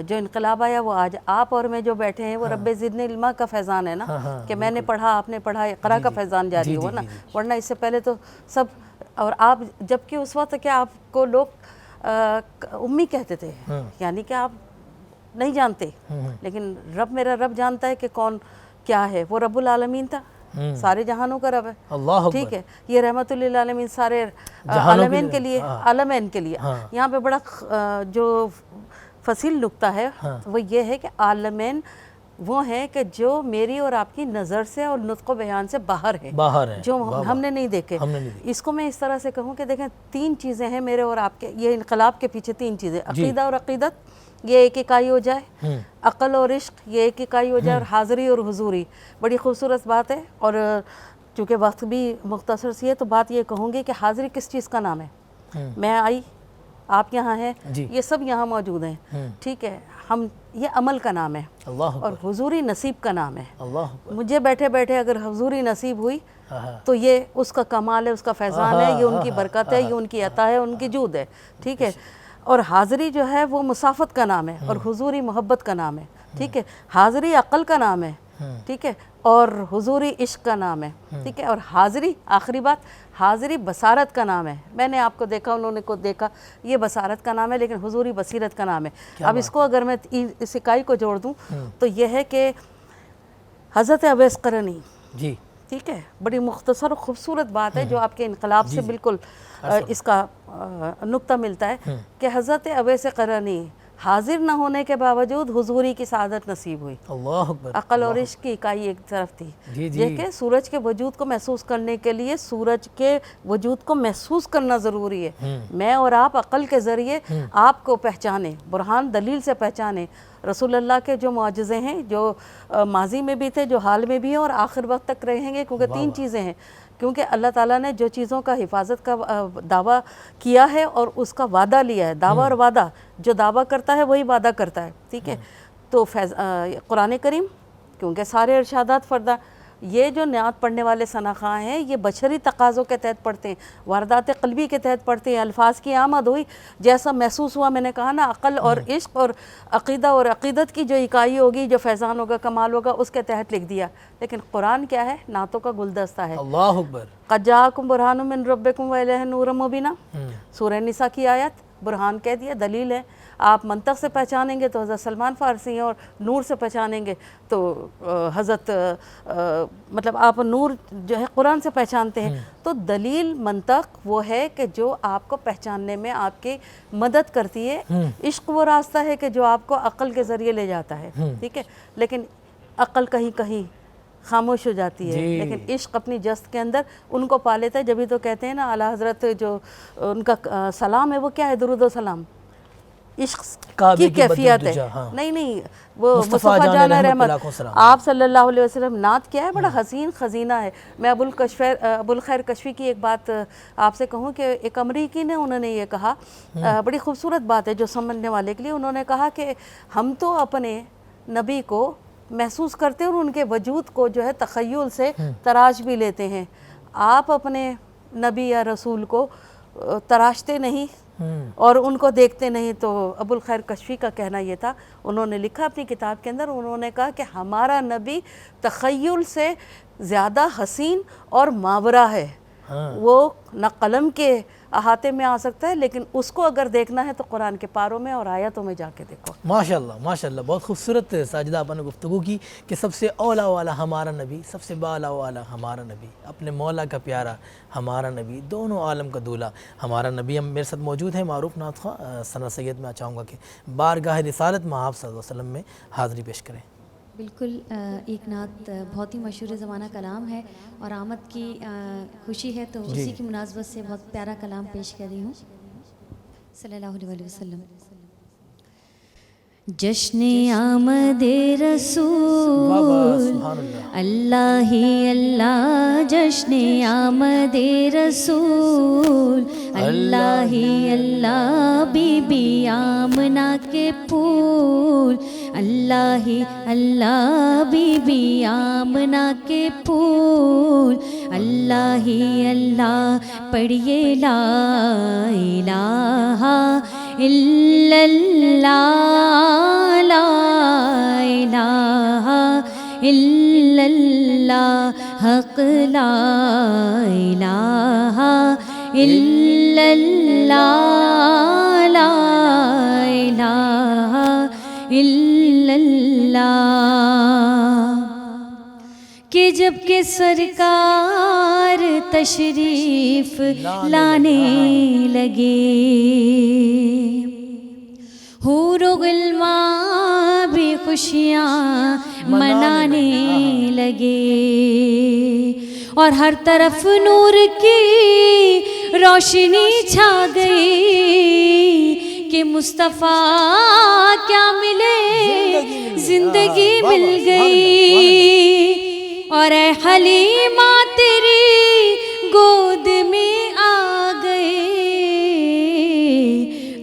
جو انقلاب آیا وہ آج آپ اور میں جو بیٹھے ہیں وہ رب زدنی علما کا فیضان ہے نا، کہ میں نے پڑھا، آپ نے پڑھا، اقرا کا فیضان جاری ہوا نا. ورنہ اس سے پہلے تو سب، اور آپ جبکہ اس وقت کہ آپ کو لوگ امی کہتے تھے، یعنی کہ آپ نہیں جانتے، لیکن رب، میرا رب جانتا ہے کہ کون کیا ہے. وہ رب العالمین تھا، سارے جہانوں کا رب ہے. اللہ ٹھیک ہے، یہ رحمت للعالمین سارے عالمین کے لیے، عالمین کے لیے. یہاں پہ بڑا جو فصیل نکتہ ہے وہ یہ ہے کہ عالمین وہ ہیں کہ جو میری اور آپ کی نظر سے اور نطق و بیان سے باہر ہے، جو ہم نے نہیں دیکھے. اس کو میں اس طرح سے کہوں کہ دیکھیں، تین چیزیں ہیں میرے اور آپ کے، یہ انقلاب کے پیچھے تین چیزیں: عقیدہ اور عقیدت، یہ ایک اکائی ہو جائے، عقل اور عشق، یہ ایک اکائی ہو جائے، اور حاضری اور حضوری. بڑی خوبصورت بات ہے. اور چونکہ وقت بھی مختصر سی ہے تو بات یہ کہوں گی کہ حاضری کس چیز کا نام ہے؟ میں آئی، آپ یہاں ہیں، یہ سب یہاں موجود ہیں. ٹھیک ہے، ہم، یہ عمل کا نام ہے. اور حضوری نصیب کا نام ہے. مجھے بیٹھے بیٹھے اگر حضوری نصیب ہوئی تو یہ اس کا کمال ہے، اس کا فیضان ہے، یہ ان کی برکت ہے، یہ ان کی عطا ہے، ان کی جود ہے. ٹھیک ہے. اور حاضری جو ہے وہ مسافت کا نام ہے، اور حضوری محبت کا نام ہے. ٹھیک ہے. حاضری عقل کا نام ہے. ٹھیک ہے. اور حضوری عشق کا نام ہے. ٹھیک ہے. اور حاضری، آخری بات، حاضری بصارت کا نام ہے. میں نے آپ کو دیکھا، انہوں نے کو دیکھا، یہ بصارت کا نام ہے، لیکن حضوری بصیرت کا نام ہے. اب اس کو اگر میں اس اکائی کو جوڑ دوں تو یہ ہے کہ حضرت اویس قرنی، جی ٹھیک ہے، بڑی مختصر و خوبصورت بات ہے جو آپ کے انقلاب سے بالکل اس کا نقطہ ملتا ہے کہ حضرت اویس قرنی حاضر نہ ہونے کے باوجود حضوری کی سعادت نصیب ہوئی. اللہ اکبر. عقل اور عشق کی اکائی ایک طرف تھی. یہ کہ سورج کے وجود کو محسوس کرنے کے لیے سورج کے وجود کو محسوس کرنا ضروری ہے. میں اور آپ عقل کے ذریعے آپ کو پہچانیں، برہان دلیل سے پہچانیں. رسول اللہ کے جو معجزے ہیں، جو ماضی میں بھی تھے، جو حال میں بھی ہیں، اور آخر وقت تک رہیں گے، کیونکہ تین چیزیں ہیں. کیونکہ اللہ تعالیٰ نے جو چیزوں کا حفاظت کا دعویٰ کیا ہے اور اس کا وعدہ لیا ہے، دعویٰ اور وعدہ، جو دعویٰ کرتا ہے وہی وعدہ کرتا ہے. ٹھیک ہے. تو قرآن کریم، کیونکہ سارے ارشادات فردہ، یہ جو نعت پڑھنے والے ثناءخواں ہیں یہ بشری تقاضوں کے تحت پڑھتے ہیں، واردات قلبی کے تحت پڑھتے ہیں. الفاظ کی آمد ہوئی، جیسا محسوس ہوا، میں نے کہا نا، عقل اور عشق اور عقیدہ اور عقیدت کی جو اکائی ہوگی، جو فیضان ہوگا، کمال ہوگا، اس کے تحت لکھ دیا. لیکن قرآن کیا ہے؟ نعتوں کا گلدستہ ہے. اللہ اکبر. قد جاءکم برہان من ربکم وإلیہ نور مبینہ، سورہ نساء کی آیت. برہان کہہ دیا، دلیل ہے. آپ منطق سے پہچانیں گے تو حضرت سلمان فارسی ہیں، اور نور سے پہچانیں گے تو حضرت مطلب آپ نور جو ہے قرآن سے پہچانتے ہیں. تو دلیل، منطق وہ ہے کہ جو آپ کو پہچاننے میں آپ کی مدد کرتی ہے. عشق وہ راستہ ہے کہ جو آپ کو عقل کے ذریعے لے جاتا ہے. ٹھیک ہے. لیکن عقل کہیں کہیں خاموش ہو جاتی ہے، لیکن عشق اپنی جست کے اندر ان کو پا لیتا ہے. جبھی تو کہتے ہیں نا اعلیٰ حضرت جو ان کا سلام ہے وہ کیا ہے؟ درود و سلام. عشق کی کیفیت ہے. نہیں، وہ مصطفیٰ جان رحمت آپ صلی اللہ علیہ وسلم. نعت کیا ہے؟ بڑا حسین خزینہ ہے. میں ابوالخیر کشفی کی ایک بات آپ سے کہوں کہ ایک امریکی نے، انہوں نے یہ کہا، بڑی خوبصورت بات ہے جو سمجھنے والے کے لیے. انہوں نے کہا کہ ہم تو اپنے نبی کو محسوس کرتے ہیں اور ان کے وجود کو جو ہے تخیل سے تراش بھی لیتے ہیں. آپ اپنے نبی یا رسول کو تراشتے نہیں اور ان کو دیکھتے نہیں. تو ابوالخیر کشفی کا کہنا یہ تھا، انہوں نے لکھا اپنی کتاب کے اندر، انہوں نے کہا کہ ہمارا نبی تخیل سے زیادہ حسین اور ماورا ہے. وہ نہ قلم کے احاطے میں آ سکتا ہے، لیکن اس کو اگر دیکھنا ہے تو قرآن کے پاروں میں اور آیتوں میں جا کے دیکھو. ماشاءاللہ ماشاءاللہ. بہت خوبصورت ساجدہ آپ نے گفتگو کی کہ سب سے اولا والا ہمارا نبی، سب سے بالا والا ہمارا نبی، اپنے مولا کا پیارا ہمارا نبی، دونوں عالم کا دولہ ہمارا نبی. ہم میرے ساتھ موجود ہیں معروف نعت خواں ثنا سید. میں چاہوں گا کہ بارگاہ رسالت میں آپ صلی اللہ علیہ وسلم میں حاضری پیش کریں. بالکل. ایک نعت بہت ہی مشہور زمانہ کلام ہے اور آمد کی خوشی ہے، تو اسی کی مناسبت سے بہت پیارا کلام پیش کر رہی ہوں. صلی اللہ علیہ وسلم. جشن آمد رسول واہ واہ سبحان اللہ. اللہ ہی اللہ جشن آمد رسول اللہ ہی اللہ بی بی آمنہ کے پھول اللہ ہی اللہ بی بی آمنہ کے پھول اللہ ہی اللہ پڑھیے لا الہ الا اللہ لا الہ الا اللہ حق لا الہ الا اللہ لا الہ الا اللہ. کہ جب کہ سرکار تشریف لانے لگے حور و غلمان بھی خوشیاں منانے لگے اور ہر طرف نور کی روشنی چھا گئی کہ مصطفیٰ کیا ملے زندگی مل گئی اور اے حلیمہ تیری گود میں آ گئے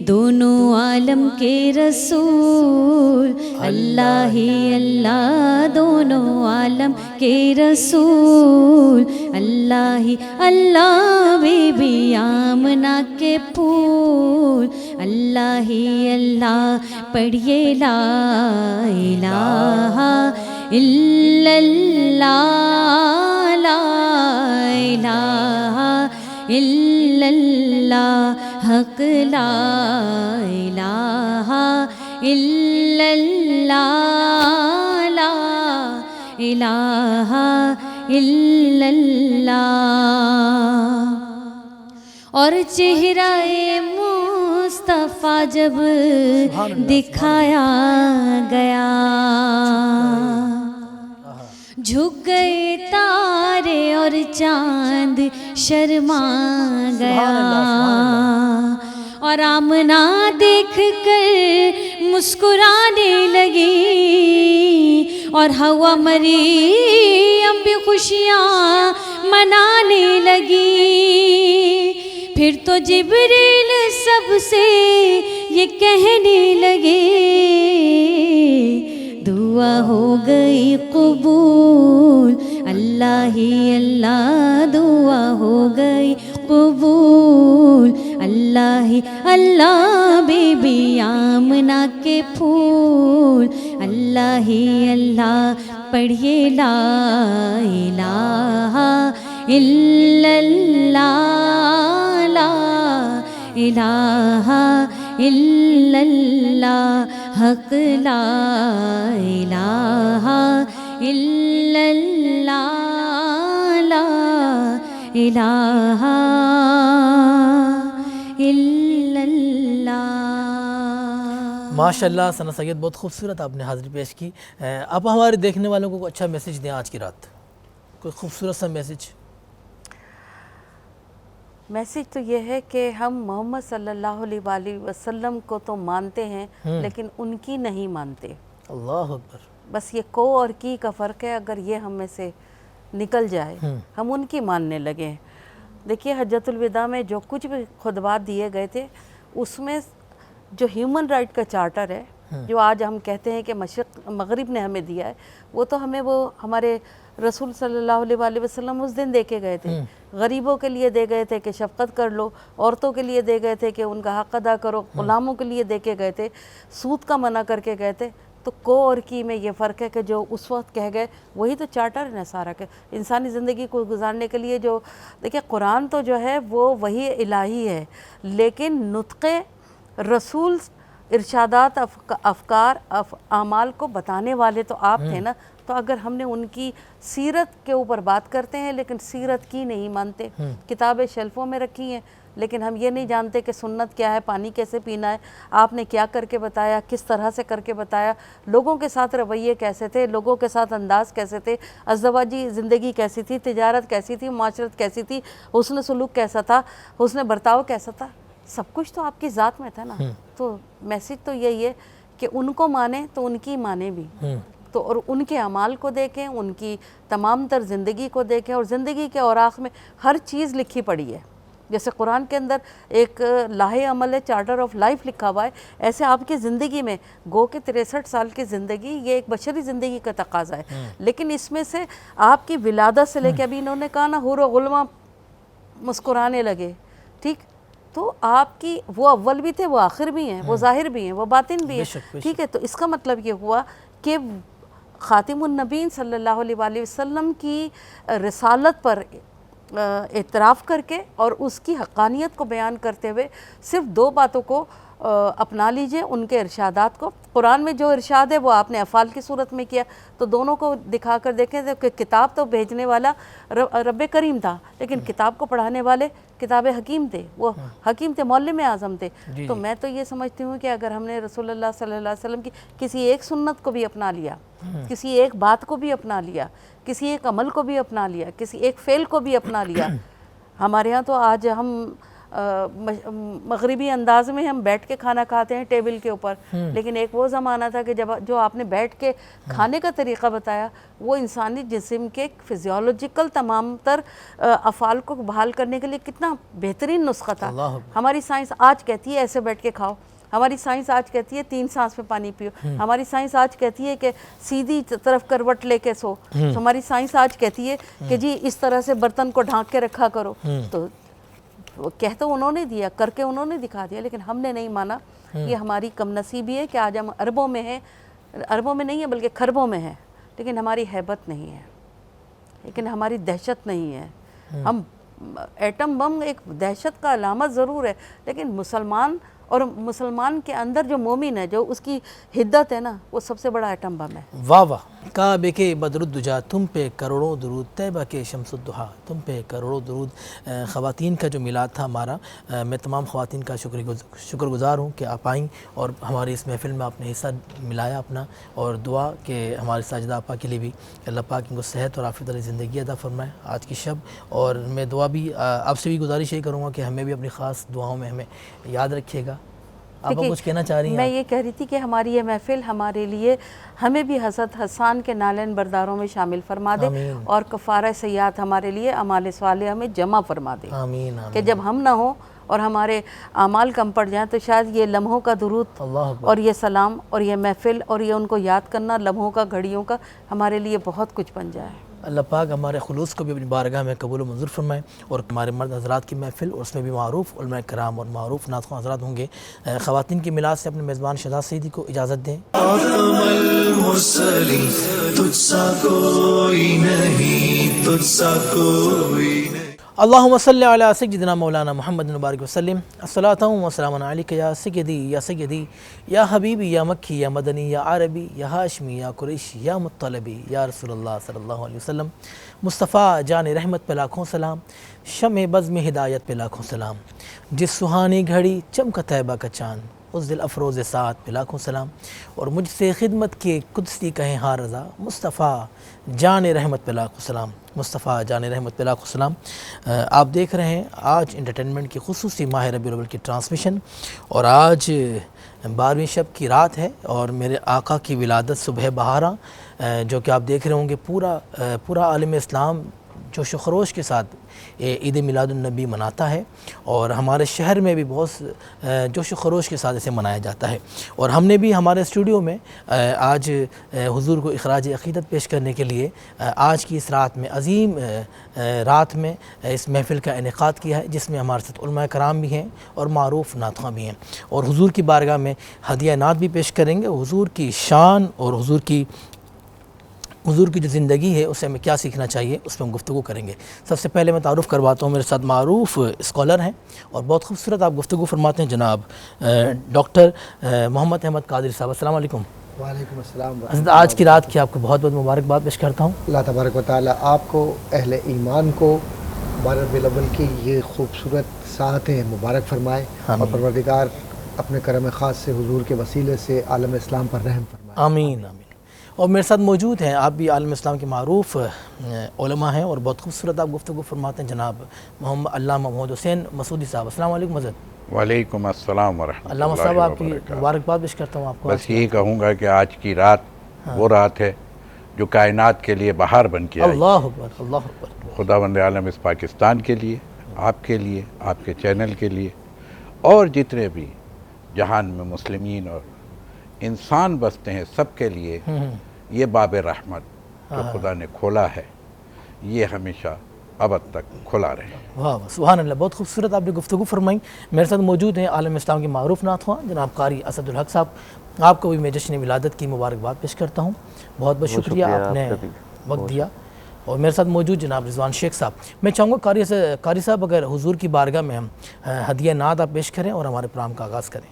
دونوں عالم کے رسول اللہ ہی اللہ دونوں عالم کے رسول اللہ ہی اللہ بی بی آمنہ کے پھول اللہ ہی اللہ پڑھیے لا الہ الا اللہ لا الہ الا اللہ حق لا الہ الا اللہ لا الہ الا اللہ. اور چہرہ مصطفیٰ جب دکھایا گیا جھک گئے تارے اور چاند شرما گیا اور آمنہ دیکھ کر مسکرانے لگی اور ہوا مریم بھی خوشیاں منانے لگی. پھر تو جبریل سب سے یہ کہنے لگے دعا ہو گئی قبول اللہ ہی اللہ دعا ہو گئی قبول اللہ ہی اللہ بی بی آمنہ کے پھول اللہ ہی اللہ پڑھیے لا الہ الا اللہ لا الہ الا اللہ حق لا الہ الا اللہ لا الہ الا اللہ. ماشاء اللہ ثنا سید بہت خوبصورت آپ نے حاضری پیش کی. آپ ہمارے دیکھنے والوں کو کوئی اچھا میسیج دیں آج کی رات, کوئی خوبصورت سا میسیج. میسیج تو یہ ہے کہ ہم محمد صلی اللہ علیہ وآلہ وسلم کو تو مانتے ہیں لیکن ان کی نہیں مانتے. اللہ اکبر. بس یہ کو اور کی کا فرق ہے. اگر یہ ہم میں سے نکل جائے ہم ان کی ماننے لگے. دیکھیے حجۃ الوداع میں جو کچھ بھی خطبات دیے گئے تھے اس میں جو ہیومن رائٹ کا چارٹر ہے جو آج ہم کہتے ہیں کہ مشرق مغرب نے ہمیں دیا ہے وہ تو ہمیں وہ ہمارے رسول صلی اللہ علیہ وآلہ وسلم اس دن دے کے گئے تھے. غریبوں کے لیے دے گئے تھے کہ شفقت کر لو, عورتوں کے لیے دے گئے تھے کہ ان کا حق ادا کرو, غلاموں کے لیے دے کے گئے تھے, سود کا منع کر کے گئے تھے. تو کو اور کی میں یہ فرق ہے کہ جو اس وقت کہہ گئے وہی تو چارٹر ہے نا سارا کہ انسانی زندگی کو گزارنے کے لیے. جو دیکھیں قرآن تو جو ہے وہ وحی الہی ہے لیکن نطق رسول ارشادات افکار اعمال کو بتانے والے تو آپ تھے نا. تو اگر ہم نے ان کی سیرت کے اوپر بات کرتے ہیں لیکن سیرت کی نہیں مانتے, کتابیں شیلفوں میں رکھی ہیں لیکن ہم یہ نہیں جانتے کہ سنت کیا ہے, پانی کیسے پینا ہے, آپ نے کیا کر کے بتایا, کس طرح سے کر کے بتایا, لوگوں کے ساتھ رویے کیسے تھے, لوگوں کے ساتھ انداز کیسے تھے, ازدواجی زندگی کیسی تھی, تجارت کیسی تھی, معاشرت کیسی تھی, حسن سلوک کیسا تھا, حسن برتاؤ کیسا تھا, سب کچھ تو آپ کی ذات میں تھا نا. تو میسیج تو یہی ہے کہ ان کو مانیں تو ان کی مانیں بھی، تو اور ان کے اعمال کو دیکھیں، ان کی تمام تر زندگی کو دیکھیں، اور زندگی کے اوراق میں ہر چیز لکھی پڑی ہے. جیسے قرآن کے اندر ایک لاہے عمل ہے، چارٹر آف لائف لکھا ہوا ہے، ایسے آپ کی زندگی میں گو کہ 63 سال کی زندگی یہ ایک بشری زندگی کا تقاضا ہے، لیکن اس میں سے آپ کی ولادت سے لے کے، ابھی انہوں نے کہا نا حور و غلماں مسکرانے لگے، ٹھیک، تو آپ کی وہ اول بھی تھے، وہ آخر بھی ہیں، وہ ظاہر بھی ہیں، وہ باطن بھی ہیں، ٹھیک ہے. تو اس کا مطلب یہ ہوا کہ خاتم النبیین صلی اللہ علیہ وآلہ وسلم کی رسالت پر اعتراف کر کے اور اس کی حقانیت کو بیان کرتے ہوئے صرف 2 باتوں کو اپنا لیجئے، ان کے ارشادات کو. قرآن میں جو ارشاد ہے وہ آپ نے افعال کی صورت میں کیا، تو دونوں کو دکھا کر دیکھیں کہ کتاب تو بھیجنے والا رب کریم تھا، لیکن کتاب کو پڑھانے والے کتاب حکیم تھے، وہ حکیم تھے، معلم اعظم تھے. تو میں تو یہ سمجھتی ہوں کہ اگر ہم نے رسول اللہ صلی اللہ علیہ وسلم کی کسی ایک سنت کو بھی اپنا لیا، کسی ایک بات کو بھی اپنا لیا، کسی ایک عمل کو بھی اپنا لیا، کسی ایک فعل کو بھی اپنا لیا. ہمارے ہاں تو آج ہم مغربی انداز میں ہم بیٹھ کے کھانا کھاتے ہیں ٹیبل کے اوپر، لیکن ایک وہ زمانہ تھا کہ جو آپ نے بیٹھ کے کھانے کا طریقہ بتایا، وہ انسانی جسم کے فزیولوجیکل تمام تر افعال کو بحال کرنے کے لیے کتنا بہترین نسخہ تھا. ہماری سائنس آج کہتی ہے ایسے بیٹھ کے کھاؤ، ہماری سائنس آج کہتی ہے 3 سانس میں پانی پیو، ہماری سائنس آج کہتی ہے کہ سیدھی طرف کروٹ لے کے سو، ہماری سائنس آج کہتی ہے کہ جی اس طرح سے برتن کو ڈھانک کے رکھا کرو. تو کہہ تو انہوں نے دیا، کر کے انہوں نے دکھا دیا، لیکن ہم نے نہیں مانا. یہ ہماری کم نصیبی ہے کہ آج ہم اربوں میں ہیں، اربوں میں نہیں ہے بلکہ کھربوں میں ہیں، لیکن ہماری ہیبت نہیں ہے، لیکن ہماری دہشت نہیں ہے. ہم ایٹم بم ایک دہشت کا علامت ضرور ہے، لیکن مسلمان کے اندر جو مومن ہے، جو اس کی حدت ہے نا، وہ سب سے بڑا ایٹم بم ہے. واہ واہ. کعبے کے بدر الدجا، تم پہ کروڑوں درود، طیبہ کے شمس الضحیٰ، تم پہ کروڑوں درود. خواتین کا جو میلاد تھا ہمارا، میں تمام خواتین کا شکر گزار ہوں کہ آپ آئیں اور ہماری اس محفل میں آپ نے حصہ ملایا اپنا، اور دعا کہ ہمارے ساجدہ آپا کے لیے بھی اللہ پاک ان کو صحت اور عافیت والی زندگی عطا فرمائے آج کی شب. اور میں دعا بھی آپ سے بھی گزارش یہ کروں گا کہ ہمیں بھی اپنی خاص دعاؤں میں ہمیں یاد رکھیے گا. آپ کچھ کہنا چاہ رہی ہیں؟ میں یہ کہہ رہی تھی کہ ہماری یہ محفل ہمارے لیے، ہمیں بھی حضرت حسان کے نالین برداروں میں شامل فرما دے، اور کفارہ سیئات ہمارے لیے اعمال صالحہ میں جمع فرما دے. آمین. کہ جب ہم نہ ہوں اور ہمارے اعمال کم پڑ جائیں تو شاید یہ لمحوں کا درود اور یہ سلام اور یہ محفل اور یہ ان کو یاد کرنا لمحوں کا، گھڑیوں کا، ہمارے لیے بہت کچھ بن جائے. اللہ پاک ہمارے خلوص کو بھی اپنی بارگاہ میں قبول و منظور فرمائے، اور ہمارے مرد حضرات کی محفل، اور اس میں بھی معروف علماء کرام اور معروف نعت خواں حضرات ہوں گے. خواتین کی میلاد سے اپنے میزبان شہزاد سیدی کو اجازت دیں. اللہم صلی علی سیدنا مولانا محمد مبارک وسلم. الصلاۃ والسلام علیک یا سیدی یا سیدی یا حبیبی یا مکی یا مدنی یا عربی یا ہاشمی یا قریشی یا مطلبی یا رسول اللہ صلی اللہ علیہ وسلم. مصطفیٰ جان رحمت پہ لاکھوں سلام، شمع بزم ہدایت پہ لاکھوں سلام، جس سہانی گھڑی چمکا طیبہ کا چاند، اس دل افروز ساتھ پہ لاکھوں سلام. اور مجھ سے خدمت کے قدسی کہیں ہاں رضا، مصطفیٰ جان رحمت پہ لاکھوں سلام، مصطفیٰ جان رحمت پہ لاکھوں سلام. آپ دیکھ رہے ہیں آج انٹرٹینمنٹ کی خصوصی ماہ ربیع الاول کی ٹرانسمیشن، اور آج 12ویں شب کی رات ہے، اور میرے آقا کی ولادت صبح بہاراں جو کہ آپ دیکھ رہے ہوں گے پورا عالم اسلام جوش و خروش کے ساتھ عید میلاد النبی مناتا ہے، اور ہمارے شہر میں بھی بہت جوش و خروش کے ساتھ اسے منایا جاتا ہے. اور ہم نے بھی ہمارے اسٹوڈیو میں آج حضور کو اخراج عقیدت پیش کرنے کے لیے آج کی اس رات میں، عظیم رات میں، اس محفل کا انعقاد کیا ہے، جس میں ہمارے ساتھ علماء کرام بھی ہیں اور معروف نعت خواں بھی ہیں، اور حضور کی بارگاہ میں ہدیہ نعت بھی پیش کریں گے. حضور کی شان اور حضور کی جو زندگی ہے اسے ہمیں کیا سیکھنا چاہیے، اس پہ ہم گفتگو کریں گے. سب سے پہلے میں تعارف کرواتا ہوں، میرے ساتھ معروف اسکالر ہیں اور بہت خوبصورت آپ گفتگو فرماتے ہیں، جناب ڈاکٹر محمد احمد قادری صاحب. السلام علیکم. وعلیکم السلام. حضرت آج کی رات کی آپ کو بہت بہت مبارکباد پیش کرتا ہوں. اللہ تبارک و تعالیٰ آپ کو، اہل ایمان کو 12 ربیع الاول کی یہ خوبصورت ساعتیں مبارک فرمائے، اور پروردگار اپنے کرم خاص سے حضور کے وسیلے سے عالم اسلام پر رحم فرمائے. آمین آمین. اور میرے ساتھ موجود ہیں، آپ بھی عالم اسلام کے معروف علماء ہیں اور بہت خوبصورت آپ گفتگو فرماتے ہیں، جناب علامہ محمد حسین مسعودی صاحب۔ السلام علیکم حضرت۔ وعلیکم السلام ورحمۃ اللہ علامہ صاحب آپ کی وبرکاتہ۔ مبارکباد پیش کرتا ہوں آپ کو۔ بس یہی کہوں گا کہ آج کی رات وہ رات ہے جو کائنات کے لیے بہار بن کے آئی۔ اللہ اکبر، اللہ اکبر۔ خداوند عالم اس پاکستان کے لیے، آپ کے لیے، آپ کے چینل کے لیے، اور جتنے بھی جہان میں مسلمین اور انسان بستے ہیں سب کے لیے یہ باب رحمت جو خدا نے کھولا ہے یہ ہمیشہ ابد تک کھلا رہے۔ واہ واہ، سبحان اللہ، بہت خوبصورت آپ نے گفتگو فرمائی۔ میرے ساتھ موجود ہیں عالم اسلام کے معروف نعت خواں جناب قاری اسد الحق صاحب۔ آپ کو بھی میں جشن ولادت کی مبارکباد پیش کرتا ہوں، بہت بہت شکریہ آپ نے وقت دیا۔ اور میرے ساتھ موجود جناب رضوان شیخ صاحب۔ میں چاہوں گا قاری صاحب اگر حضور کی بارگاہ میں ہم ہدیہ نعت آپ پیش کریں اور ہمارے پروگرام کا آغاز کریں۔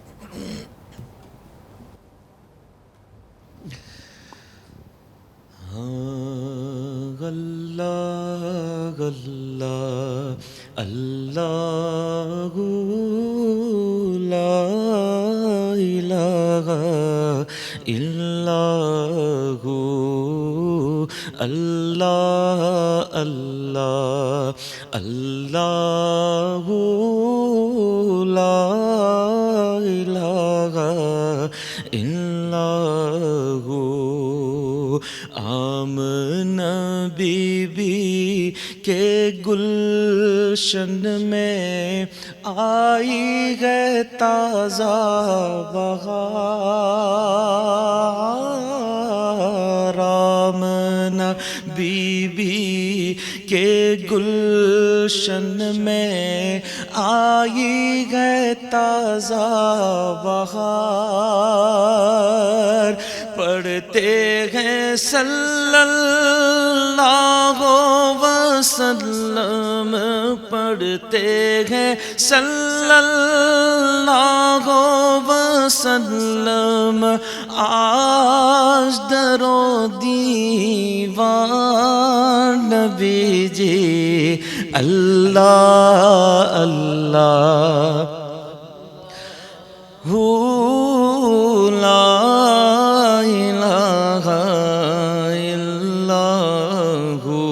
اللہ اللہ اللہ لا الہ الا ہو، اللہ اللہ اللہ لا الہ الا ہو۔ آمنہ بی بی کے گلشن میں آئی ہے تازہ بہار، آمنہ بی بی کے گلشن میں آئی ہے تازہ بہار، پڑھتے ہیں صلی اللہ وسلم، پڑھتے ہیں صلی اللہ وسلم، آج در و دیوان نبی جی، اللہ اللہ لا الہ الا ہو،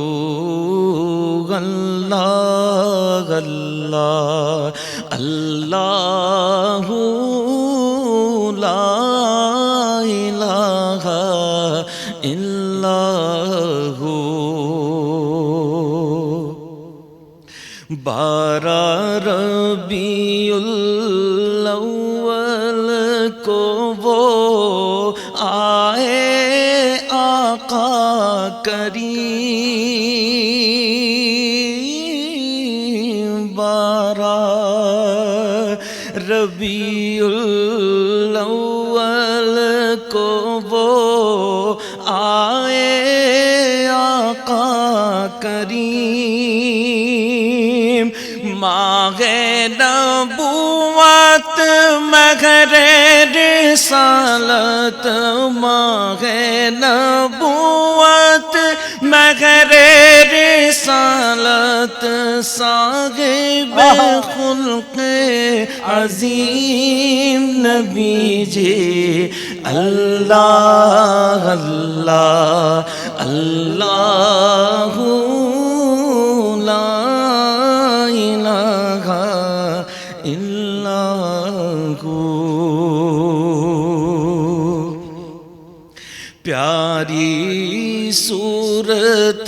اللہ اللہ اللہ لا الہ الا ہو۔ 12 ربیع الاول کو وہ آئے آقا کریم، 12 ربیع الاول کو وہ آئے آقا کریم، ماہ نبوت مگر رسالت، ماہ نبوت مگر رسالت، صاحب خلق عظیم نبی جی، اللہ اللہ اللہ لا الہ الا ہو۔ پیاری صورت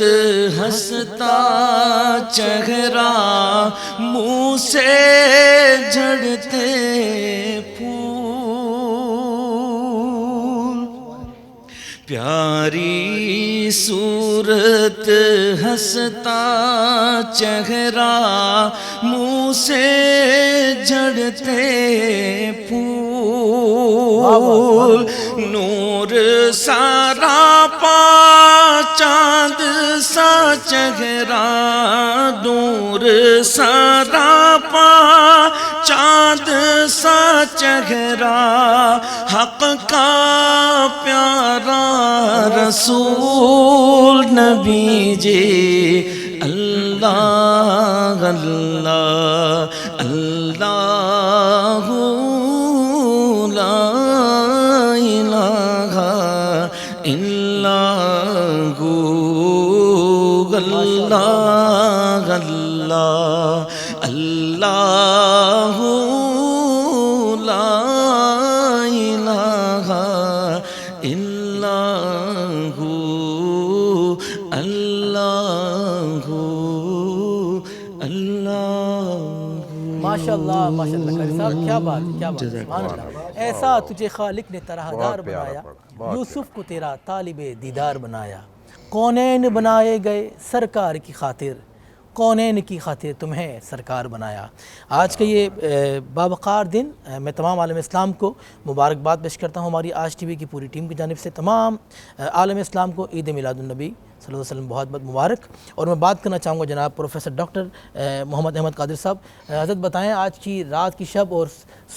ہنستا چہرہ منہ سے جھڑتے پھول، پیاری صورت ہنستا چہرہ منہ سے جھڑتے پھول، نور سارا پا چاند سا چہرہ، نور سارا پا چاند سا چہرہ، حق کا پیارا رسول نبی جی، اللہ اللہ اللہ لا الہ الا اللہ اللہ لا الہ الا ہو اللہ اللہ. ماشاء اللہ ماشاء اللہ قاری صاحب، کیا بات کیا بات، سبحان اللہ. ایسا تجھے خالق نے طرح دار بنایا، یوسف کو تیرا طالب دیدار بنایا. کونین بنائے گئے سرکار کی خاطر، کونین کی خاطر تمہیں سرکار بنایا. آج کا یہ باوقار دن میں تمام عالم اسلام کو مبارکباد پیش کرتا ہوں. ہماری آج ٹی وی کی پوری ٹیم کی جانب سے تمام عالم اسلام کو عید میلاد النبی صلی اللہ علیہ وسلم بہت بہت مبارک. اور میں بات کرنا چاہوں گا جناب پروفیسر ڈاکٹر محمد احمد قادر صاحب. حضرت بتائیں آج کی رات کی شب اور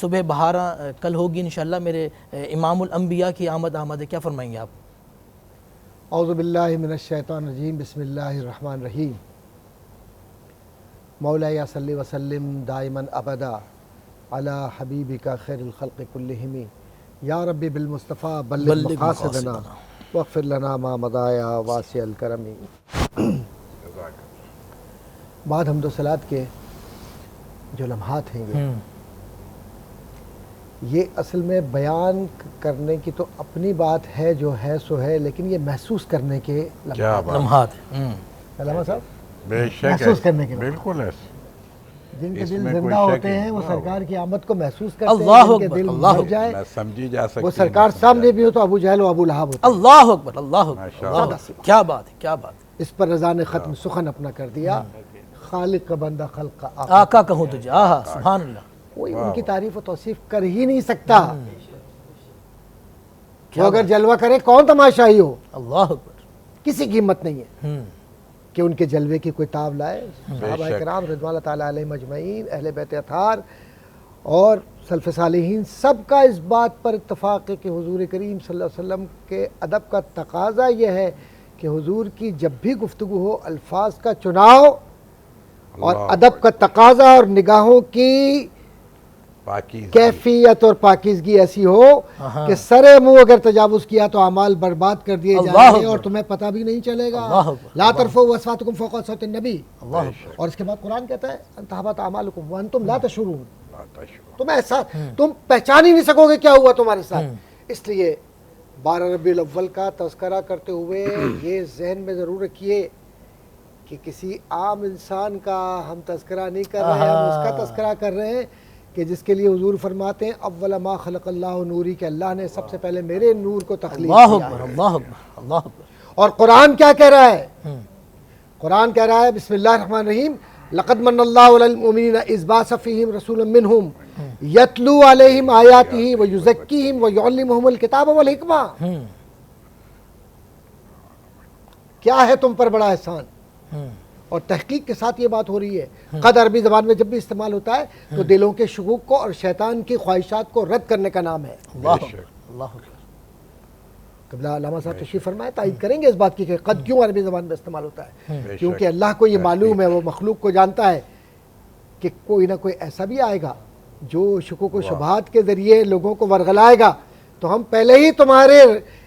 صبح بہارا کل ہوگی انشاءاللہ، میرے امام الانبیاء کی آمد ہے، کیا فرمائیں گے آپ؟ اعوذ باللہ من الشیطان الرجیم، بسم اللہ الرحمن الرحیم. مولاي صلی وسلم دائما ابدا علی حبیبک خیر الخلق کلہم یا ربی بالمصطفیٰ بلغ مقاصدنا واغفر لنا ما مضى یا واسع الکرم. بعد حمد و صلات کے جو لمحات ہیں یہ اصل میں بیان کرنے کی تو اپنی بات ہے جو ہے سو ہے، لیکن یہ محسوس کرنے کے لمحات علامہ صاحب بے شک محسوس کرنے کے بالکل ایسے جن کے دل زندہ ہوتے ہیں وہ سرکار کی آمد کو محسوس کرتے اللہ ہیں. جن کے اکبر، دل اللہ مر جائے سمجھی جا سکتی وہ سرکار سامنے بھی ہو تو ابو جہل و ابو لہب ہوتے ہیں. اللہ اکبر اللہ اکبر، اللہ اکبر. کیا بات ہے کیا بات ہے. اس پر رضا نے ختم سخن اپنا کر دیا، خالق کا بندہ خلق کا آقا. آقا کہوں تجھے، آہا سبحان اللہ. کوئی ان کی تعریف و توصیف کر ہی نہیں سکتا. وہ اگر جلوہ کرے کون تماشائی ہو، اللہ اکبر. کسی کی ہمت نہیں ہے کہ ان کے جلوے کی کوئی تاب لائے. صحابہ کرام رضوان اللہ تعالیٰ علیہم اجمعین، اہل بیت اطہار اور سلف صالحین سب کا اس بات پر اتفاق ہے کہ حضور کریم صلی اللہ علیہ وسلم کے ادب کا تقاضا یہ ہے کہ حضور کی جب بھی گفتگو ہو الفاظ کا چناؤ اور ادب کا تقاضا اور نگاہوں کی کیفیت اور پاکیزگی ایسی ہو کہ سر منہ اگر تجاوز کیا تو اعمال برباد کر دیے جائیں گے اور تمہیں پتہ بھی نہیں چلے گا. لا ترفعوا اصواتکم فوق صوت النبی. اور اس کے بعد قرآن کہتا ہے ان تحبط اعمالکم وانتم لا تشعرون. تم پہچان ہی نہیں سکو گے کیا ہوا تمہارے ساتھ. اس لیے 12 ربیع الاول کا تذکرہ کرتے ہوئے یہ ذہن میں ضرور رکھیے کہ کسی عام انسان کا ہم تذکرہ نہیں کر رہے ہیں، ہم اس کا تذکرہ کر رہے ہیں کہ جس کے لیے حضور فرماتے ہیں اول ما خلق اللہ نوری، کہ اللہ نے سب سے پہلے میرے نور کو تخلیق کیا. اللہ اکبر اللہ اکبر اللہ اکبر. اور قرآن کیا کہہ رہا ہے؟ قرآن کہہ رہا ہے بسم اللہ الرحمن الرحیم لقد من اللہ علی المؤمنین اذ بعث فیہم رسولا منہم یتلو علیہم آیاتہ ویزکیہم ویعلمہم الکتاب والحکمہ. کیا ہے تم پر بڑا احسان. اور تحقیق کے ساتھ یہ بات ہو رہی ہے. قد عربی زبان میں جب بھی استعمال ہوتا ہے تو دلوں کے شکوک کو اور شیطان کی خواہشات کو رد کرنے کا نام ہے. اللہ قبلہ علامہ صاحب تشریف فرمائے تائید کریں گے اس بات کی کہ قد کیوں عربی زبان میں استعمال ہوتا ہے. کیونکہ اللہ کو یہ معلوم ہے، وہ مخلوق کو جانتا ہے کہ کوئی نہ کوئی ایسا بھی آئے گا جو شکوک و شبہات کے ذریعے لوگوں کو ورغلائے گا. تو ہم پہلے ہی تمہارے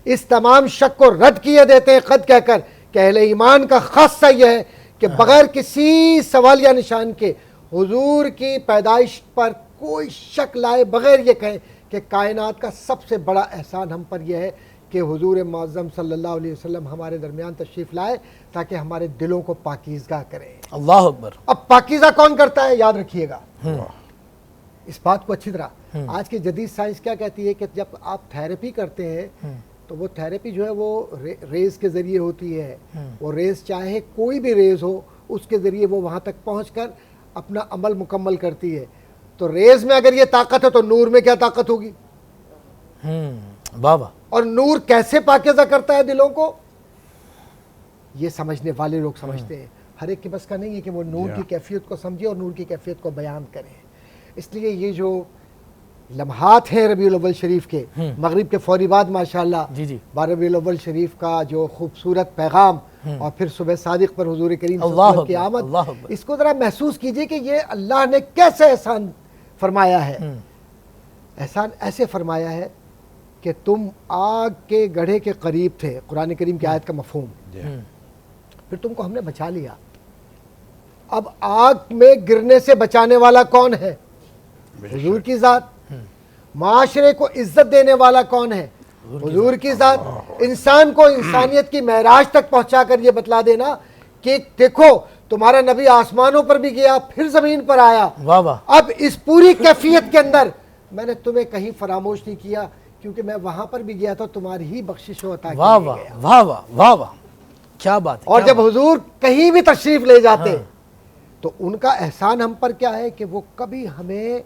اس تمام شک کو رد کیے دیتے ہیں قد کہہ کر کہ اہل ایمان کا خاصہ یہ ہے کہ بغیر کسی سوالیہ نشان کے حضور کی پیدائش پر کوئی شک لائے بغیر یہ کہیں کہ کائنات کا سب سے بڑا احسان ہم پر یہ ہے کہ حضور معظم صلی اللہ علیہ وسلم ہمارے درمیان تشریف لائے تاکہ ہمارے دلوں کو پاکیزگاہ کریں. اللہ اکبر. اب پاکیزہ کون کرتا ہے یاد رکھیے گا اس بات کو اچھی طرح. آج کی جدید سائنس کیا کہتی ہے کہ جب آپ تھیراپی کرتے ہیں تو وہ تھیراپی جو ہے وہ ریز کے ذریعے ہوتی ہے. وہ ریز چاہے کوئی بھی ریز ہو اس کے ذریعے وہ وہاں تک پہنچ کر اپنا عمل مکمل کرتی ہے. تو ریز میں اگر یہ طاقت ہے تو نور میں کیا طاقت ہوگی. بابا. اور نور کیسے پاکیزہ کرتا ہے دلوں کو یہ سمجھنے والے لوگ سمجھتے ہیں. ہر ایک کے بس کا نہیں ہے کہ وہ نور کی کیفیت کو سمجھے اور نور کی کیفیت کو بیان کرے. اس لیے یہ جو لمحات ہیں ربیع الاول شریف کے مغرب کے فوری بعد ماشاءاللہ 12 ربیع الاول شریف کا جو خوبصورت پیغام اور پھر صبح صادق پر حضور کریم صلی اللہ علیہ وسلم کی آمد، اس کو ذرا محسوس کیجئے کہ یہ اللہ نے کیسے احسان فرمایا ہے. احسان ایسے فرمایا ہے کہ تم آگ کے گڑھے کے قریب تھے، قرآن کریم کی آیت کا مفہوم. پھر تم کو ہم نے بچا لیا. اب آگ میں گرنے سے بچانے والا کون ہے؟ حضور کی ذات. معاشرے کو عزت دینے والا کون ہے؟ حضور کی ذات. انسان کو انسانیت کی معراج تک پہنچا کر یہ بتلا دینا کہ دیکھو تمہارا نبی آسمانوں پر بھی گیا پھر زمین پر آیا. واہ واہ. اب اس پوری کیفیت کے اندر میں نے تمہیں کہیں فراموش نہیں کیا کیونکہ میں وہاں پر بھی گیا تھا تمہاری ہی بخشش و عطا کے واہ لیے واہ گیا. واہ واہ واہ واہ. کیا بات ہے. اور جب حضور کہیں بھی تشریف لے جاتے تو ان کا احسان ہم پر کیا ہے کہ وہ کبھی ہمیں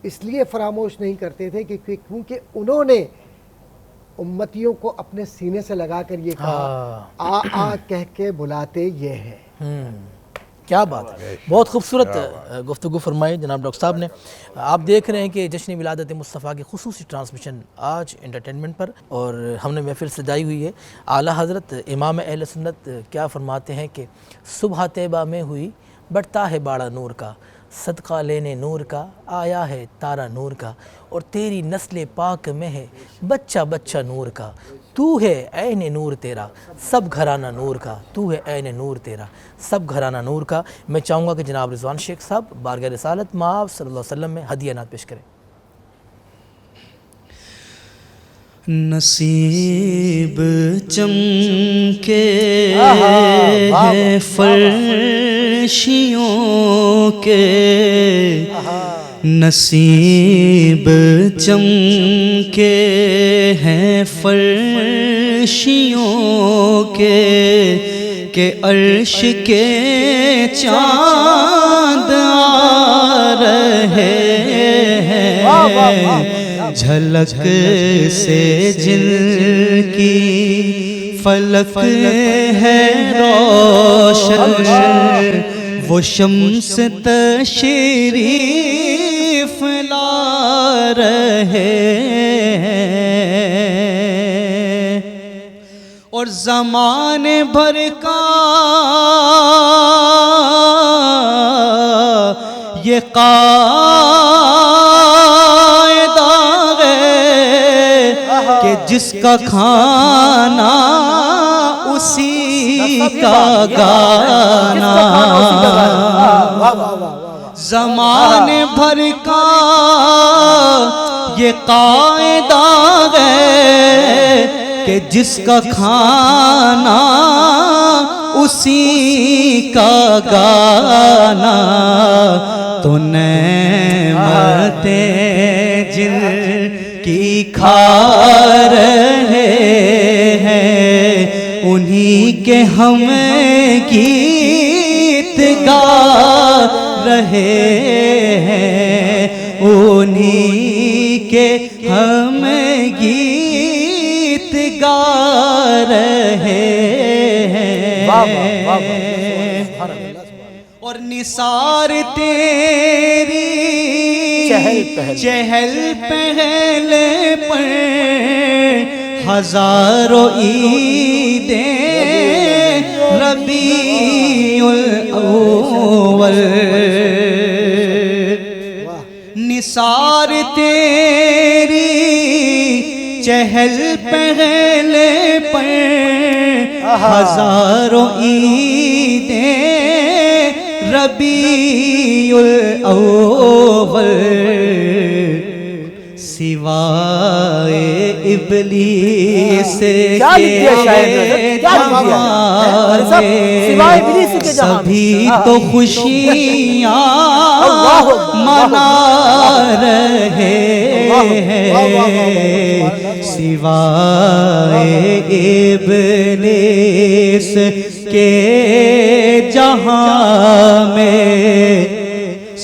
اس لیے فراموش نہیں کرتے تھے کیونکہ انہوں نے امتیوں کو اپنے سینے سے لگا کر یہ کہا آ آ کہہ کے بلاتے یہ ہے. کیا بات ہے. بہت خوبصورت گفتگو فرمائی جناب ڈاکٹر صاحب نے. آپ دیکھ رہے ہیں کہ جشن ولادت مصطفیٰ کی خصوصی ٹرانسمیشن آج انٹرٹینمنٹ پر، اور ہم نے محفل سجائی ہوئی ہے. اعلیٰ حضرت امام اہل سنت کیا فرماتے ہیں کہ صبح طیبہ میں ہوئی بڑھتا ہے باڑا نور کا، صدقہ لینے نور کا آیا ہے تارا نور کا، اور تیری نسل پاک میں ہے بچہ بچہ نور کا، تو ہے عین نور تیرا سب گھرانہ نور کا، تو ہے عین نور تیرا سب گھرانہ نور کا. میں چاہوں گا کہ جناب رضوان شیخ صاحب بارگاہ رسالت مآب صلی اللہ علیہ وسلم میں ہدیہ نعت پیش کریں. نصیب چمکے ہیں فرشیوں کے، نصیب چمکے ہیں فرشیوں کے، کہ عرش کے چاند آ رہے ہیں، جھلک سے جن کی فلک ہے روشن، وہ شمس تشریف لا رہے ہیں، اور زمانے بھر کا یہ کہ جس کا کھانا اسی کا گانا، زمانے بھر کا یہ قاعدہ ہے کہ جس کا کھانا اسی کا گانا، تو نعمتیں جن کی کھا رہے ہیں انہی کے ہم گیت گا رہے ہیں، انہی کے ہم گیت گا رہے ہیں، اور نثار تیری چہل پہل پر ہزاروں عیدیں ربیع الاول، نثار تیری چہل پہل پر ہزاروں عیدیں ربیع الاول، سوائے ابلیس کے جہاں سبھی تو خوشیاں منا رہے ہیں، سوائے ابلیس کے جہاں میں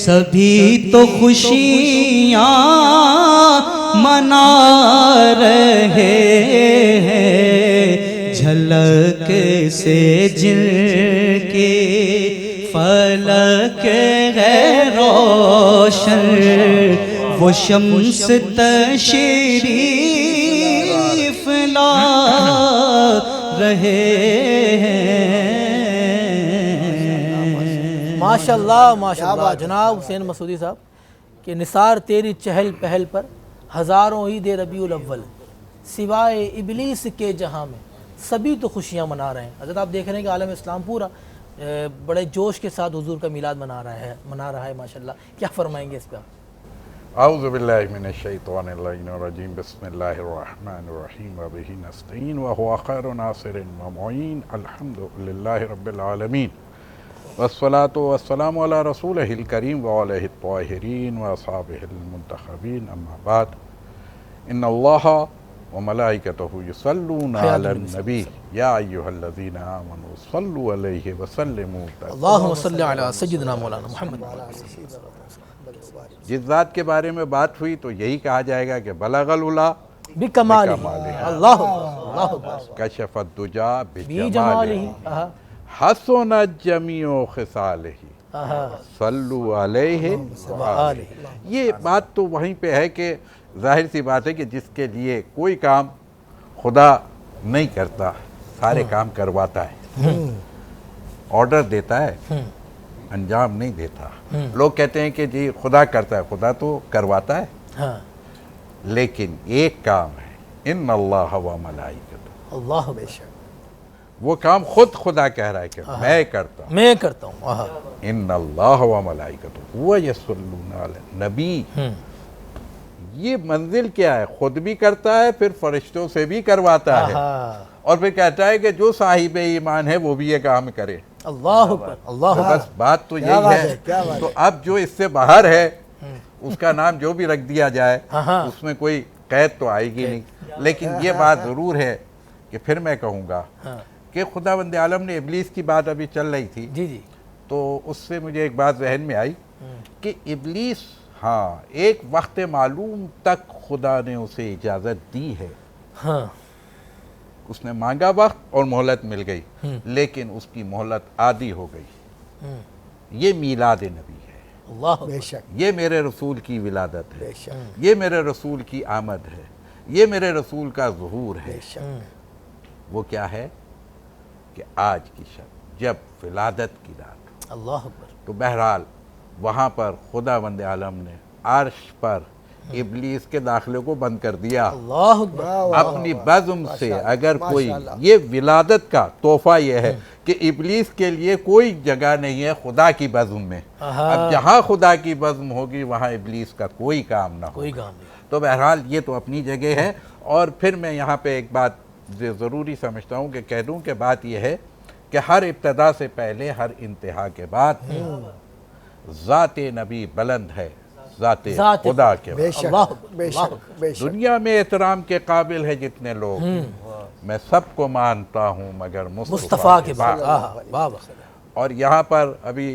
سبھی تو خوشیاں منا رہے ہیں، جھلک سے جن کی فلک ہے روشن، وہ شمس تشریف لا رہے ہیں. ماشاءاللہ ماشاءاللہ جناب حسین مسعودی صاحب کہ نثار تیری چہل پہل پر ہزاروں عید ربیع الاول، سوائے ابلیس کے جہاں میں سبھی تو خوشیاں منا رہے ہیں. حضرت آپ دیکھ رہے ہیں کہ عالم اسلام پورا بڑے جوش کے ساتھ حضور کا میلاد منا رہا ہے ماشاءاللہ، کیا فرمائیں گے اس پہ؟ اعوذ باللہ من الشیطان اللعین الرجیم، بسم اللہ الرحمن الرحیم، وبہ نستعین وہو خیر ناصر ومعین، الحمد للہ رب العالمین، والصلاة والسلام علی رسولہ الکریم وعلیہ الطاہرین واصحابہ المنتخبین، اما بعد، ان اللہ وملائکتہ یصلون علی النبی یا ایہا الذین آمنوا صلوا علیہ وسلموا تسلیما۔ اللہم صلی علی سیدنا مولانا محمد۔ جس ذات کے بارے میں بات ہوئی تو یہی کہا جائے گا کہ بلغ العلا بکمالہ، اللہ کشف الدجا بجمالہ، بجمالہ، حسنت جمیع خصالہ، صلو علیہ وآلہ۔ یہ بات تو وہیں پہ ہے کہ ظاہر سی بات ہے کہ جس کے لیے کوئی کام خدا نہیں کرتا، سارے کام کرواتا ہے، آرڈر دیتا ہے، انجام نہیں دیتا۔ لوگ کہتے ہیں کہ جی خدا کرتا ہے، خدا تو کرواتا ہے، لیکن ایک کام ہے، ان اللہ و ملائکتہ، اللہ بے شک، وہ کام خود خدا کہہ رہا ہے کہ میں کرتا ہوں، میں کرتا ہوں۔ ان اللہ و ملائکتہ وہ یصلون علی النبی۔ یہ منزل کیا ہے؟ خود بھی کرتا ہے، پھر فرشتوں سے بھی کرواتا ہے، اور پھر کہتا ہے کہ جو صاحب ایمان ہے وہ بھی یہ کام کرے۔ اللہ اکبر، اللہ تو بس بات تو یہی ہے۔ تو اب جو اس سے باہر ہے اس کا نام جو بھی رکھ دیا جائے اس میں کوئی قید تو آئے گی نہیں، لیکن یہ بات ضرور ہے کہ پھر میں کہوں گا کہ خداوند عالم نے ابلیس کی بات ابھی چل رہی تھی، جی جی، تو اس سے مجھے ایک بات ذہن میں آئی کہ ابلیس ایک وقت معلوم تک خدا نے اسے اجازت دی ہے، اس نے مانگا وقت اور مہلت مل گئی، لیکن اس کی مہلت عادی ہو گئی۔ یہ میلاد نبی ہے، اللہ بے شک، یہ میرے رسول کی ولادت ہے، بے شک، یہ میرے رسول کی آمد ہے، یہ میرے رسول کا ظہور ہے۔ بے شک، وہ کیا ہے کہ آج کی شب جب ولادت کی رات، اللہ اکبر، تو بہرحال وہاں پر خداوند عالم نے عرش پر ابلیس کے داخلے کو بند کر دیا۔ اللہ اکبر، اپنی بزم سے اگر کوئی، یہ ولادت کا تحفہ یہ ہے کہ ابلیس کے لیے کوئی جگہ نہیں ہے خدا کی بزم میں۔ اب جہاں خدا کی بزم ہوگی وہاں ابلیس کا کوئی کام نہ کوئی ہوگا۔ کام نہیں۔ تو بہرحال یہ تو اپنی جگہ ہے، اور پھر میں یہاں پہ ایک بات ضروری سمجھتا ہوں کہ کہہ دوں کہ بات یہ ہے کہ ہر ابتدا سے پہلے ہر انتہا کے بعد ذات نبی بلند ہے ذات خدا کے بعد۔ بے شک، اللہ بے شک، بے شک، دنیا میں احترام کے قابل ہے جتنے لوگ، میں سب کو مانتا ہوں مگر مصطفیٰ کے بعد۔ بابا، اور یہاں پر ابھی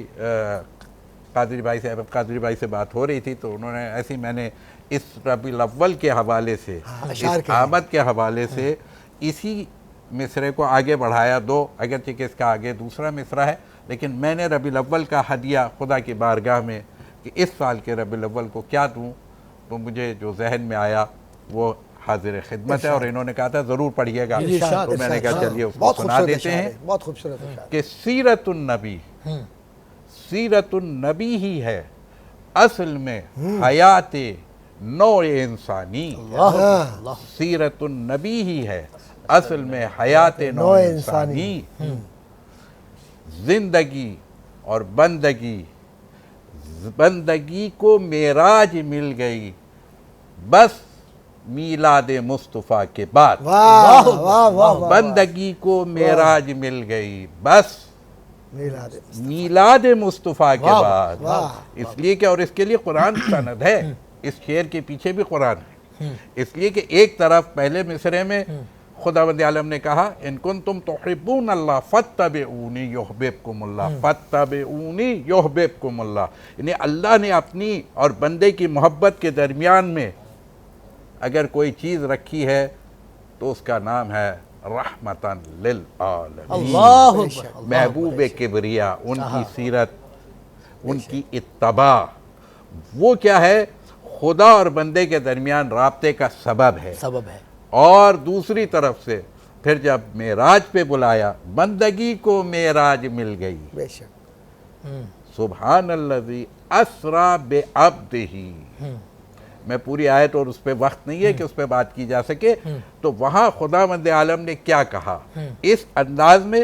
قادری بھائی سے بات ہو رہی تھی، تو انہوں نے ایسی، میں نے اس ربیع الاول کے حوالے سے، اس آمد کے حوالے سے اسی مصرے کو آگے بڑھایا، دو اگرچہ کہ اس کا آگے دوسرا مصرع ہے، لیکن میں نے ربیع الاول کا ہدیہ خدا کی بارگاہ میں کہ اس سال کے ربیع الاول کو کیا دوں، تو مجھے جو ذہن میں آیا وہ حاضر خدمت ہے، اور انہوں نے کہا تھا ضرور پڑھیے گا، تو میں نے کہا چلیے اس کو سنا دیتے ہیں بہت خوبصورت ہے کہ سیرت النبی، سیرت النبی ہی ہے اصل میں حیات نوع انسانی، سیرت النبی ہی ہے اصل میں حیات نوع انسانی۔ زندگی اور بندگی کو معراج مل گئی بس میلاد مصطفیٰ کے بعد۔ واہ واہ واہ، بندگی کو معراج مل گئی بس میلاد مصطفیٰ کے بعد۔ اس لیے کہ، اور اس کے لیے قرآن سند ہے، اس شعر کے پیچھے بھی قرآن ہے، اس لیے کہ ایک طرف پہلے مصرے میں خداوند عالم نے کہا ان کنتم تحبون اللہ فاتبعونی یحببکم اللہ، فاتبعونی یحببکم اللہ، یعنی اللہ نے اپنی اور بندے کی محبت کے درمیان میں اگر کوئی چیز رکھی ہے تو اس کا نام ہے رحمتاً للعالمین۔ اللہ اکبر، محبوب کبریا، ان کی سیرت، ان کی اتباع، وہ کیا ہے؟ خدا اور بندے کے درمیان رابطے کا سبب ہے۔ اور دوسری طرف سے پھر جب معراج پہ بلایا، بندگی کو معراج مل گئی۔ بے شک، سبحان الذی اسریٰ بعبدہ، میں پوری آیت اور اس پہ وقت نہیں ہے کہ اس پہ بات کی جا سکے، تو وہاں خداوند عالم نے کیا کہا اس انداز میں،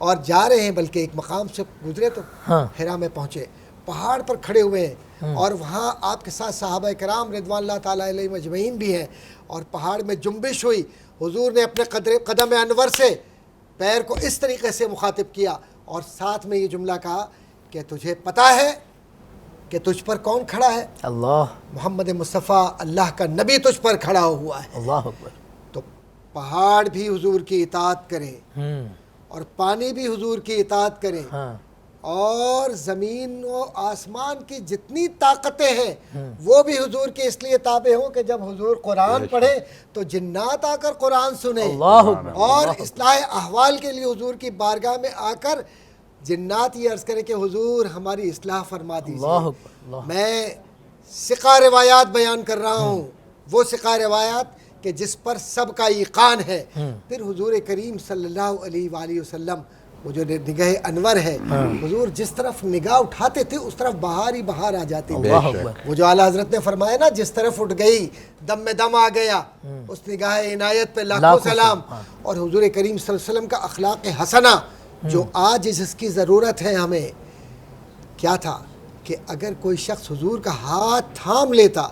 اور جا رہے ہیں، بلکہ ایک مقام سے گزرے تو ہاں حرا میں پہنچے، پہاڑ پر کھڑے ہوئے ہیں، اور وہاں آپ کے ساتھ صحابہ کرام رضوان اللہ تعالیٰ علیہ مجمعین بھی ہیں، اور پہاڑ میں جنبش ہوئی، حضور نے اپنے قدم انور سے پیر کو اس طریقے سے مخاطب کیا اور ساتھ میں یہ جملہ کہا کہ تجھے پتہ ہے کہ تجھ پر کون کھڑا ہے؟ اللہ، محمد مصطفیٰ اللہ کا نبی تجھ پر کھڑا ہوا ہے۔ اللہ اکبر۔ تو پہاڑ بھی حضور کی اطاعت کرے اور پانی بھی حضور کی اطاعت کرے، ہاں اور زمین و آسمان کی جتنی طاقتیں ہیں وہ بھی حضور کے اس لیے تابع ہوں کہ جب حضور قرآن پڑھے تو جنات آ کر قرآن سنے، اللہ اکبر۔ اور اصلاح احوال کے لیے حضور کی بارگاہ میں آ کر جنات یہ عرض کریں کہ حضور ہماری اصلاح فرما اللہ دیجیے۔ اکبر، اللہ۔ میں سقہ روایات بیان کر رہا ہوں، وہ سقہ روایات کہ جس پر سب کا ایقان ہے۔ پھر حضور کریم صلی اللہ علیہ وآلہ وسلم، وہ جو نگاہ انور ہے، حضور جس طرف نگاہ اٹھاتے تھے اس طرف بہار ہی بہار آ جاتی تھی۔ اللہ اکبر۔ وہ جو اعلیٰ حضرت نے فرمایا نا، جس طرف اٹھ گئی دم میں دم آ گیا، اس نگاہ عنایت پہ لاکھوں سلام۔ اور حضور کریم صلی اللہ علیہ وسلم کا اخلاق حسنہ جو آج جس کی ضرورت ہے ہمیں، کیا تھا کہ اگر کوئی شخص حضور کا ہاتھ تھام لیتا،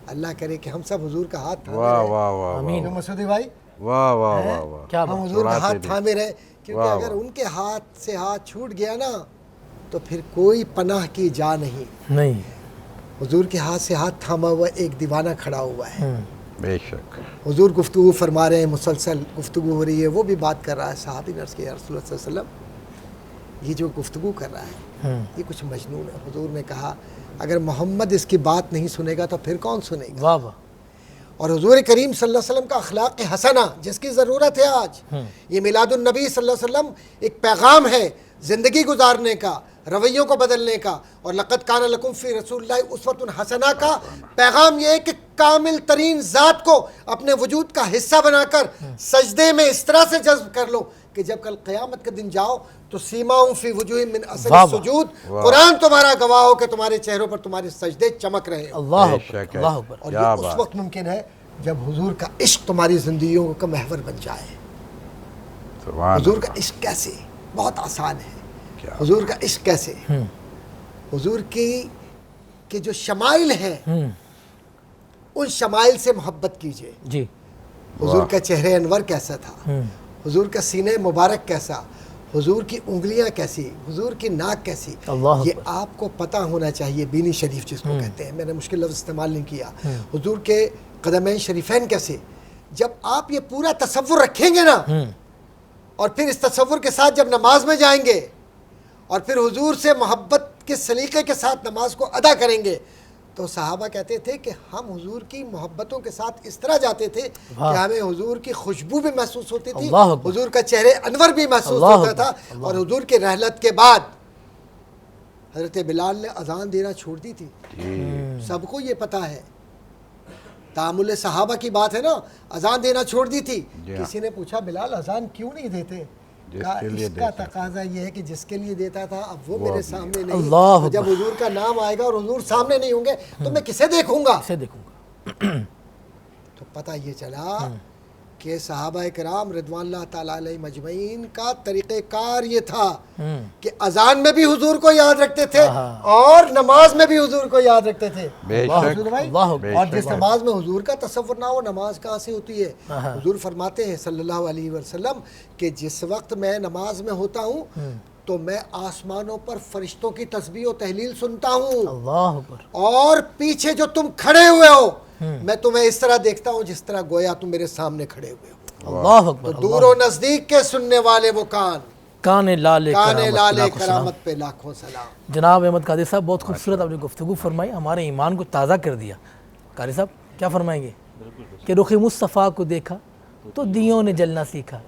اللہ کرے کہ ہم سب حضور کا ہاتھ تھامے واہ رہے۔ واہ واہ آمین۔ مسعودی بھائی، واہ واہ واہ واہ، کیا ہم بات، حضور کا سناتے ہاتھ بھی۔ تھامے رہے، کیونکہ واہ اگر واہ۔ ان کے ہاتھ سے ہاتھ چھوٹ گیا نا تو پھر کوئی پناہ کی جا نہیں۔ نہیں، حضور کے ہاتھ سے ہاتھ تھاما ہوا ایک دیوانہ کھڑا ہوا ہے، بے شک۔ حضور گفتگو فرما رہے ہیں، مسلسل گفتگو ہو رہی ہے، وہ بھی بات کر رہا ہے، صحابی نے عرض کیا یا رسول اللہ صلی اللہ علیہ وسلم یہ جو گفتگو کر رہا ہے یہ کچھ مجنون ہے۔ حضور نے کہا اگر محمد اس کی بات نہیں سنے گا تو پھر کون سنے گا؟ واہ واہ۔ اور حضور کریم صلی اللہ علیہ وسلم کا اخلاق حسنہ جس کی ضرورت ہے آج، یہ میلاد النبی صلی اللہ علیہ وسلم ایک پیغام ہے زندگی گزارنے کا، رویوں کو بدلنے کا، اور لقد کان لکم فی رسول اللہ اسوۃ حسنہ کا پیغام یہ ہے کہ کامل ترین ذات کو اپنے وجود کا حصہ بنا کر سجدے میں اس طرح سے جذب کر لو کہ جب کل قیامت کے دن جاؤ تو سیماؤں فی وجوہ من اثر السجود، قرآن تمہارا گواہ ہو کہ تمہارے چہروں پر تمہارے سجدے چمک رہے ہیں۔ اللہ بے اکبر، شک ہے۔ اللہ اکبر۔ اور کیا یہ اس بات۔ وقت ممکن ہے جب حضور کا عشق تمہاری زندگیوں کا محور بن جائے۔ سبحان حضور کا عشق کیسے؟ بہت آسان ہے۔ کیا؟ حضور کا عشق کیسے؟ حضور کی جو شمائل ہیں ان شمائل سے محبت کیجئے۔ جی، حضور کا چہرہ انور کیسا تھا، حضور کا سینہ مبارک کیسا، حضور کی انگلیاں کیسی، حضور کی ناک کیسی، اللہ یہ آپ کو پتہ ہونا چاہیے۔ بینی شریف جس کو کہتے ہیں، میں نے مشکل لفظ استعمال نہیں کیا۔ حضور کے قدمین شریفین کیسے؟ جب آپ یہ پورا تصور رکھیں گے نا، اور پھر اس تصور کے ساتھ جب نماز میں جائیں گے اور پھر حضور سے محبت کے سلیقے کے ساتھ نماز کو ادا کریں گے، تو صحابہ کہتے تھے کہ ہم حضور کی محبتوں کے ساتھ اس طرح جاتے تھے کہ ہمیں حضور کی خوشبو بھی محسوس ہوتی تھی، اللہ اکبر۔ حضور کا چہرے انور بھی محسوس اللہ ہوتا تھا۔ اکبر، اور حضور کے رحلت کے بعد حضرت بلال نے اذان دینا چھوڑ دی تھی، سب کو یہ پتہ ہے، تعامل صحابہ کی بات ہے نا، اذان دینا چھوڑ دی تھی۔ کسی نے پوچھا بلال اذان کیوں نہیں دیتے؟ کہا اس کا تقاضا یہ ہے کہ جس کے لیے دیتا تھا اب وہ میرے سامنے نہیں، اللہ تو جب حضور کا نام آئے گا اور حضور سامنے نہیں ہوں گے تو میں کسے دیکھوں گا؟ اسے دیکھوں گا۔ تو پتہ یہ چلا کہ صحابہ کرام رضوان اللہ تعالیٰ علیہ مجمعین کا طریقہ کار یہ تھا کہ اذان میں بھی حضور کو یاد رکھتے تھے اور نماز میں بھی حضور کو یاد رکھتے تھے۔ بے حضور شک، بھائی، اللہ اکبر۔ اور جس نماز میں حضور کا تصور نہ ہو نماز کہاں سے ہوتی ہے؟ حضور فرماتے ہیں صلی اللہ علیہ وسلم کہ جس وقت میں نماز میں ہوتا ہوں تو میں آسمانوں پر فرشتوں کی تسبیح و تحلیل سنتا ہوں، اللہ اکبر۔ اور پیچھے جو تم کھڑے ہوئے ہو میں تمہیں اس طرح دیکھتا ہوں جس طرح گویا تم میرے سامنے کھڑے ہوئے ہو۔ اللہ تو اکبر۔ دور و نزدیک کے سننے والے وہ کان، کان لال کان لال کرامت کرامت پہ لاکھوں سلام۔ جناب احمد قادری صاحب، بہت خوبصورت آپ نے گفتگو فرمائی، ہمارے ایمان کو تازہ کر دیا۔ قاری صاحب کیا فرمائیں گے؟ کہ رخ مصطفیٰ کو دیکھا تو دیوں نے جلنا سیکھا،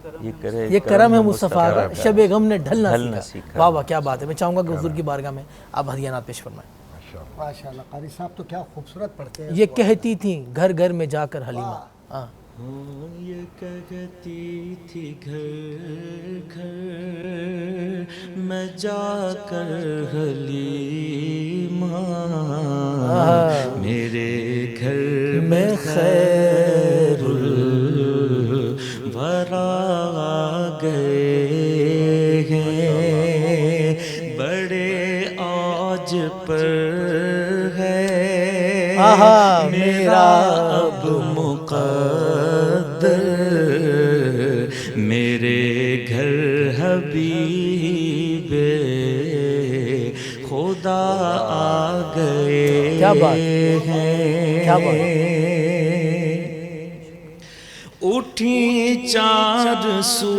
یہ کرم ہے مصطفیٰ کا، شب غم نے ڈھلنا سیکھا۔ واہ واہ، کیا بات ہے۔ میں چاہوں گا کہ حضور کی بارگاہ میں آپ ہدیانات پیش فرمائیں۔ ماشاءاللہ قاری صاحب تو کیا خوبصورت پڑھتے ہیں۔ یہ کہتی تھیں گھر گھر میں جا کر حلیمہ، ہاں یہ کہتی تھی گھر گھر میں جا کر حلیمہ، میرے گھر میں خیر الورا گئے ہیں، میرا اب مقدر میرے گھر حبیب خدا آ گئے کیا بات ہیں کیا بات اٹھی چار سو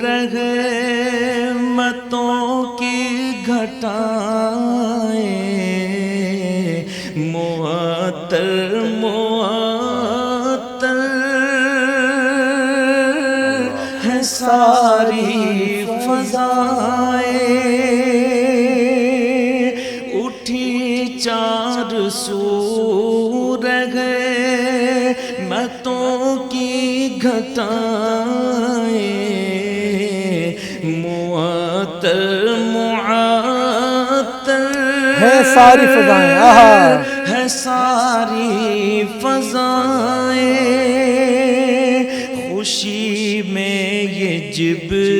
رحمتوں کی گھٹائیں معطر معطر ہے ساری فضائیں اٹھی چار سو رحمتوں کی گھٹائیں معطر معطر ہے ساری فضائیں ہے ساری فضائیں خوشی میں یہ جبریل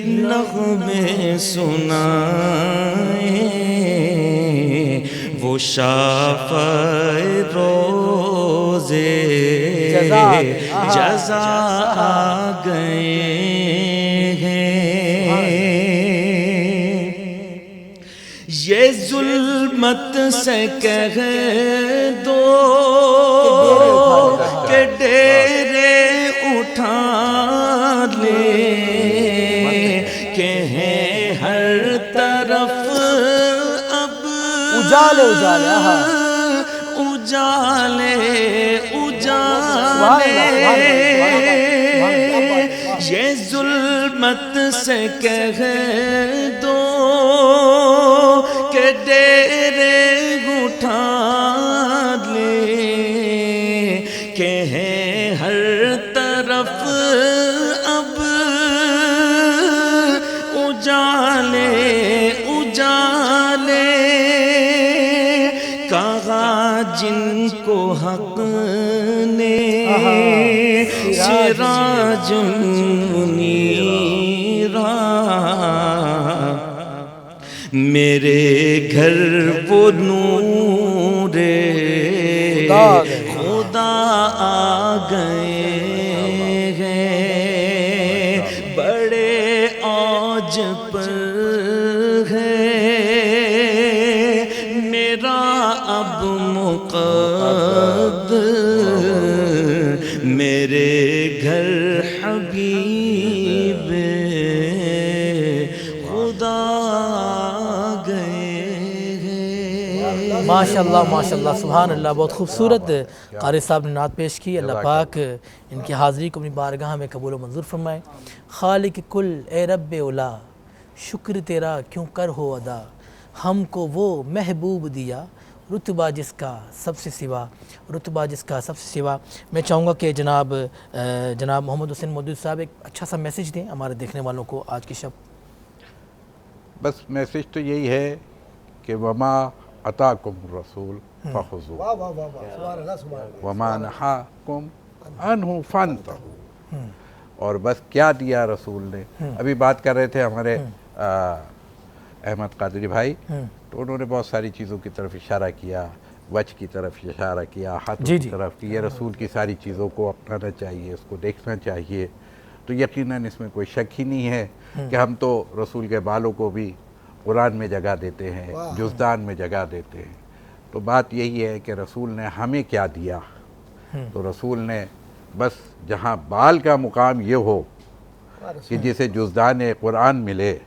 نغمے سنائیں وہ شافع روزے جزا آ گئے ہیں یہ ظلمت سے کہہ دو کہ ڈیرے اٹھا لے کہ ہیں ہر طرف اب اجالے اجالے اجالے اجالے یہ ظلمت سے کہہ دو کہ ڈیرے اٹھا لے کہ ہیں ہر طرف اب اجالے اجالے کہا جن کو حق نے سراج منیرا میرے گھر وہ نور خدا آ گئے ہیں بڑے اوج پر ہے میرا اب مقدر میرے گھر حبیب خدا گئے ہیں ماشاءاللہ ماشاءاللہ سبحان اللہ. بہت خوبصورت قاری صاحب نے نعت پیش کی. اللہ پاک ان کی حاضری کو اپنی بارگاہ میں قبول و منظور فرمائے. خالق کل اے رب اولا شکر تیرا کیوں کر ہو ادا ہم کو وہ محبوب دیا رتبہ جس کا سب سے سوا رتبہ جس کا سب سے سوا. میں چاہوں گا کہ جناب محمد حسین مودودی صاحب ایک اچھا سا میسیج دیں ہمارے دیکھنے والوں کو آج کی شب. بس میسیج تو یہی ہے کہ وما اتاکم الرسول فخذوہ وما نہاکم عنہ فانتہوا. اور بس کیا دیا رسول نے. ابھی بات کر رہے تھے ہمارے احمد قادری بھائی تو انہوں نے بہت ساری چیزوں کی طرف اشارہ کیا وجہ کی طرف اشارہ کیا ہاتھوں کی طرف کہ یہ رسول کی ساری چیزوں کو اپنانا چاہیے اس کو دیکھنا چاہیے. تو یقیناً اس میں کوئی شک ہی نہیں ہے کہ ہم تو رسول کے بالوں کو بھی قرآن میں جگہ دیتے ہیں جزدان میں جگہ دیتے ہیں. تو بات یہی ہے کہ رسول نے ہمیں کیا دیا. تو رسول نے بس جہاں بال کا مقام یہ ہو کہ جسے جزدان قرآن ملے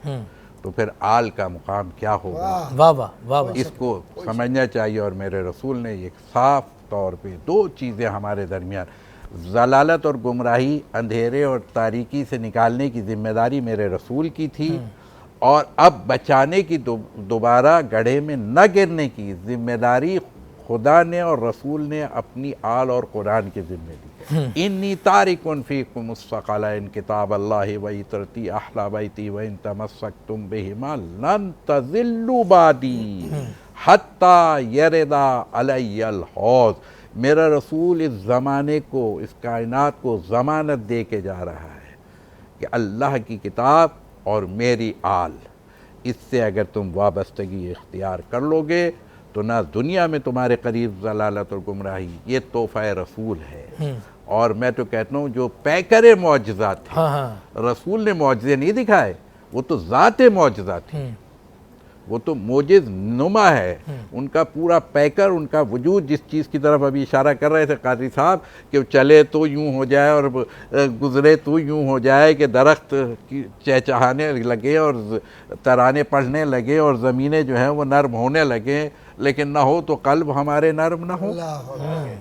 تو پھر آل کا مقام کیا ہوگا. واہ واہ واہ واہ. اس کو سمجھنا چاہیے. اور میرے رسول نے ایک صاف طور پہ دو چیزیں ہمارے درمیان ضلالت اور گمراہی اندھیرے اور تاریکی سے نکالنے کی ذمہ داری میرے رسول کی تھی اور اب بچانے کی دوبارہ گڑھے میں نہ گرنے کی ذمہ داری خدا نے اور رسول نے اپنی آل اور قرآن کے ذمہ دی. انی تارکن فیکم الثقلین کتاب اللہ و عطرتی احلی بیتی و ان تمسکتم بہما لن تضلوا بعدی حتی یردا علی الحوض. میرا رسول اس زمانے کو اس کائنات کو ضمانت دے کے جا رہا ہے کہ اللہ کی کتاب اور میری آل اس سے اگر تم وابستگی اختیار کر لو گے تو نہ دنیا میں تمہارے قریب ضلالت اور گمراہی، یہ تحفہ رسول ہے۔ اور میں تو کہتا ہوں جو پیکر معجزات تھے، رسول نے معجزے نہیں دکھائے، وہ تو ذات معجزات تھی، وہ تو معجز نما ہے، ان کا پورا پیکر، ان کا وجود، جس چیز کی طرف ابھی اشارہ کر رہے تھے قادری صاحب کہ چلے تو یوں ہو جائے اور گزرے تو یوں ہو جائے کہ درخت چہچہانے لگے اور ترانے پڑھنے لگے اور زمینیں جو ہیں وہ نرم ہونے لگے، لیکن نہ ہو تو قلب ہمارے نرم نہ ہو۔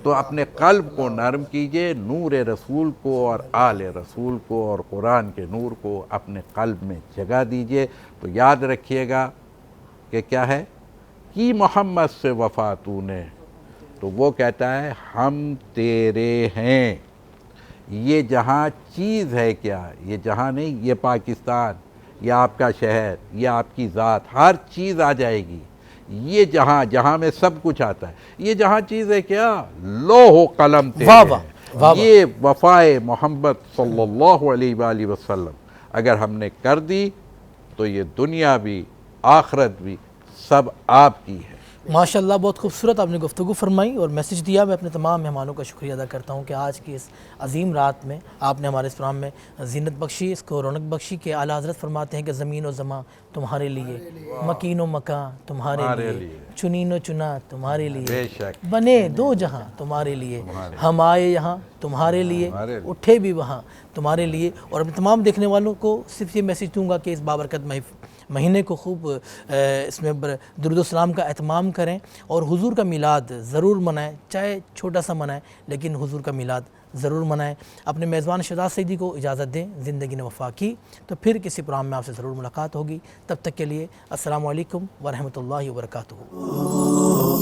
تو اپنے قلب کو نرم کیجئے، نور رسول کو اور آل رسول کو اور قرآن کے نور کو اپنے قلب میں جگہ دیجئے۔ تو یاد رکھیے گا کہ کیا ہے کہ محمد سے وفا تو نے، تو وہ کہتا ہے ہم تیرے ہیں۔ یہ جہاں چیز ہے کیا، یہ جہاں نہیں، یہ پاکستان، یہ آپ کا شہر، یہ آپ کی ذات، ہر چیز آ جائے گی۔ یہ جہاں میں سب کچھ آتا ہے، یہ جہاں چیز ہے کیا، لوح و قلم تیرے ہیں۔ یہ وفائے محمد صلی اللہ علیہ وآلہ وسلم اگر ہم نے کر دی تو یہ دنیا بھی آخرت بھی سب آپ کی ہے۔ ماشاءاللہ بہت خوبصورت آپ نے گفتگو فرمائی اور میسج دیا۔ میں اپنے تمام مہمانوں کا شکریہ ادا کرتا ہوں کہ آج کی اس عظیم رات میں آپ نے ہمارے اس پروگرام میں زینت بخشی، اس کو رونق بخشی کہ اعلیٰ حضرت فرماتے ہیں کہ زمین و زمان تمہارے لیے، مکین و مکان تمہارے لیے، چنین و چنا تمہارے لیے، بنے دو جہاں تمہارے لیے، ہم آئے یہاں تمہارے لیے، اٹھے بھی وہاں تمہارے لیے۔ اور اپنے تمام دیکھنے والوں کو صرف یہ میسج دوں گا کہ اس بابرکت مہینے کو خوب اس میں درود و سلام کا اہتمام کریں اور حضور کا میلاد ضرور منائیں، چاہے چھوٹا سا منائیں لیکن حضور کا میلاد ضرور منائیں۔ اپنے میزبان شہزاد سعیدی کو اجازت دیں، زندگی نے وفا کی، تو پھر کسی پروگرام میں آپ سے ضرور ملاقات ہوگی۔ تب تک کے لیے السلام علیکم ورحمۃ اللہ وبرکاتہ۔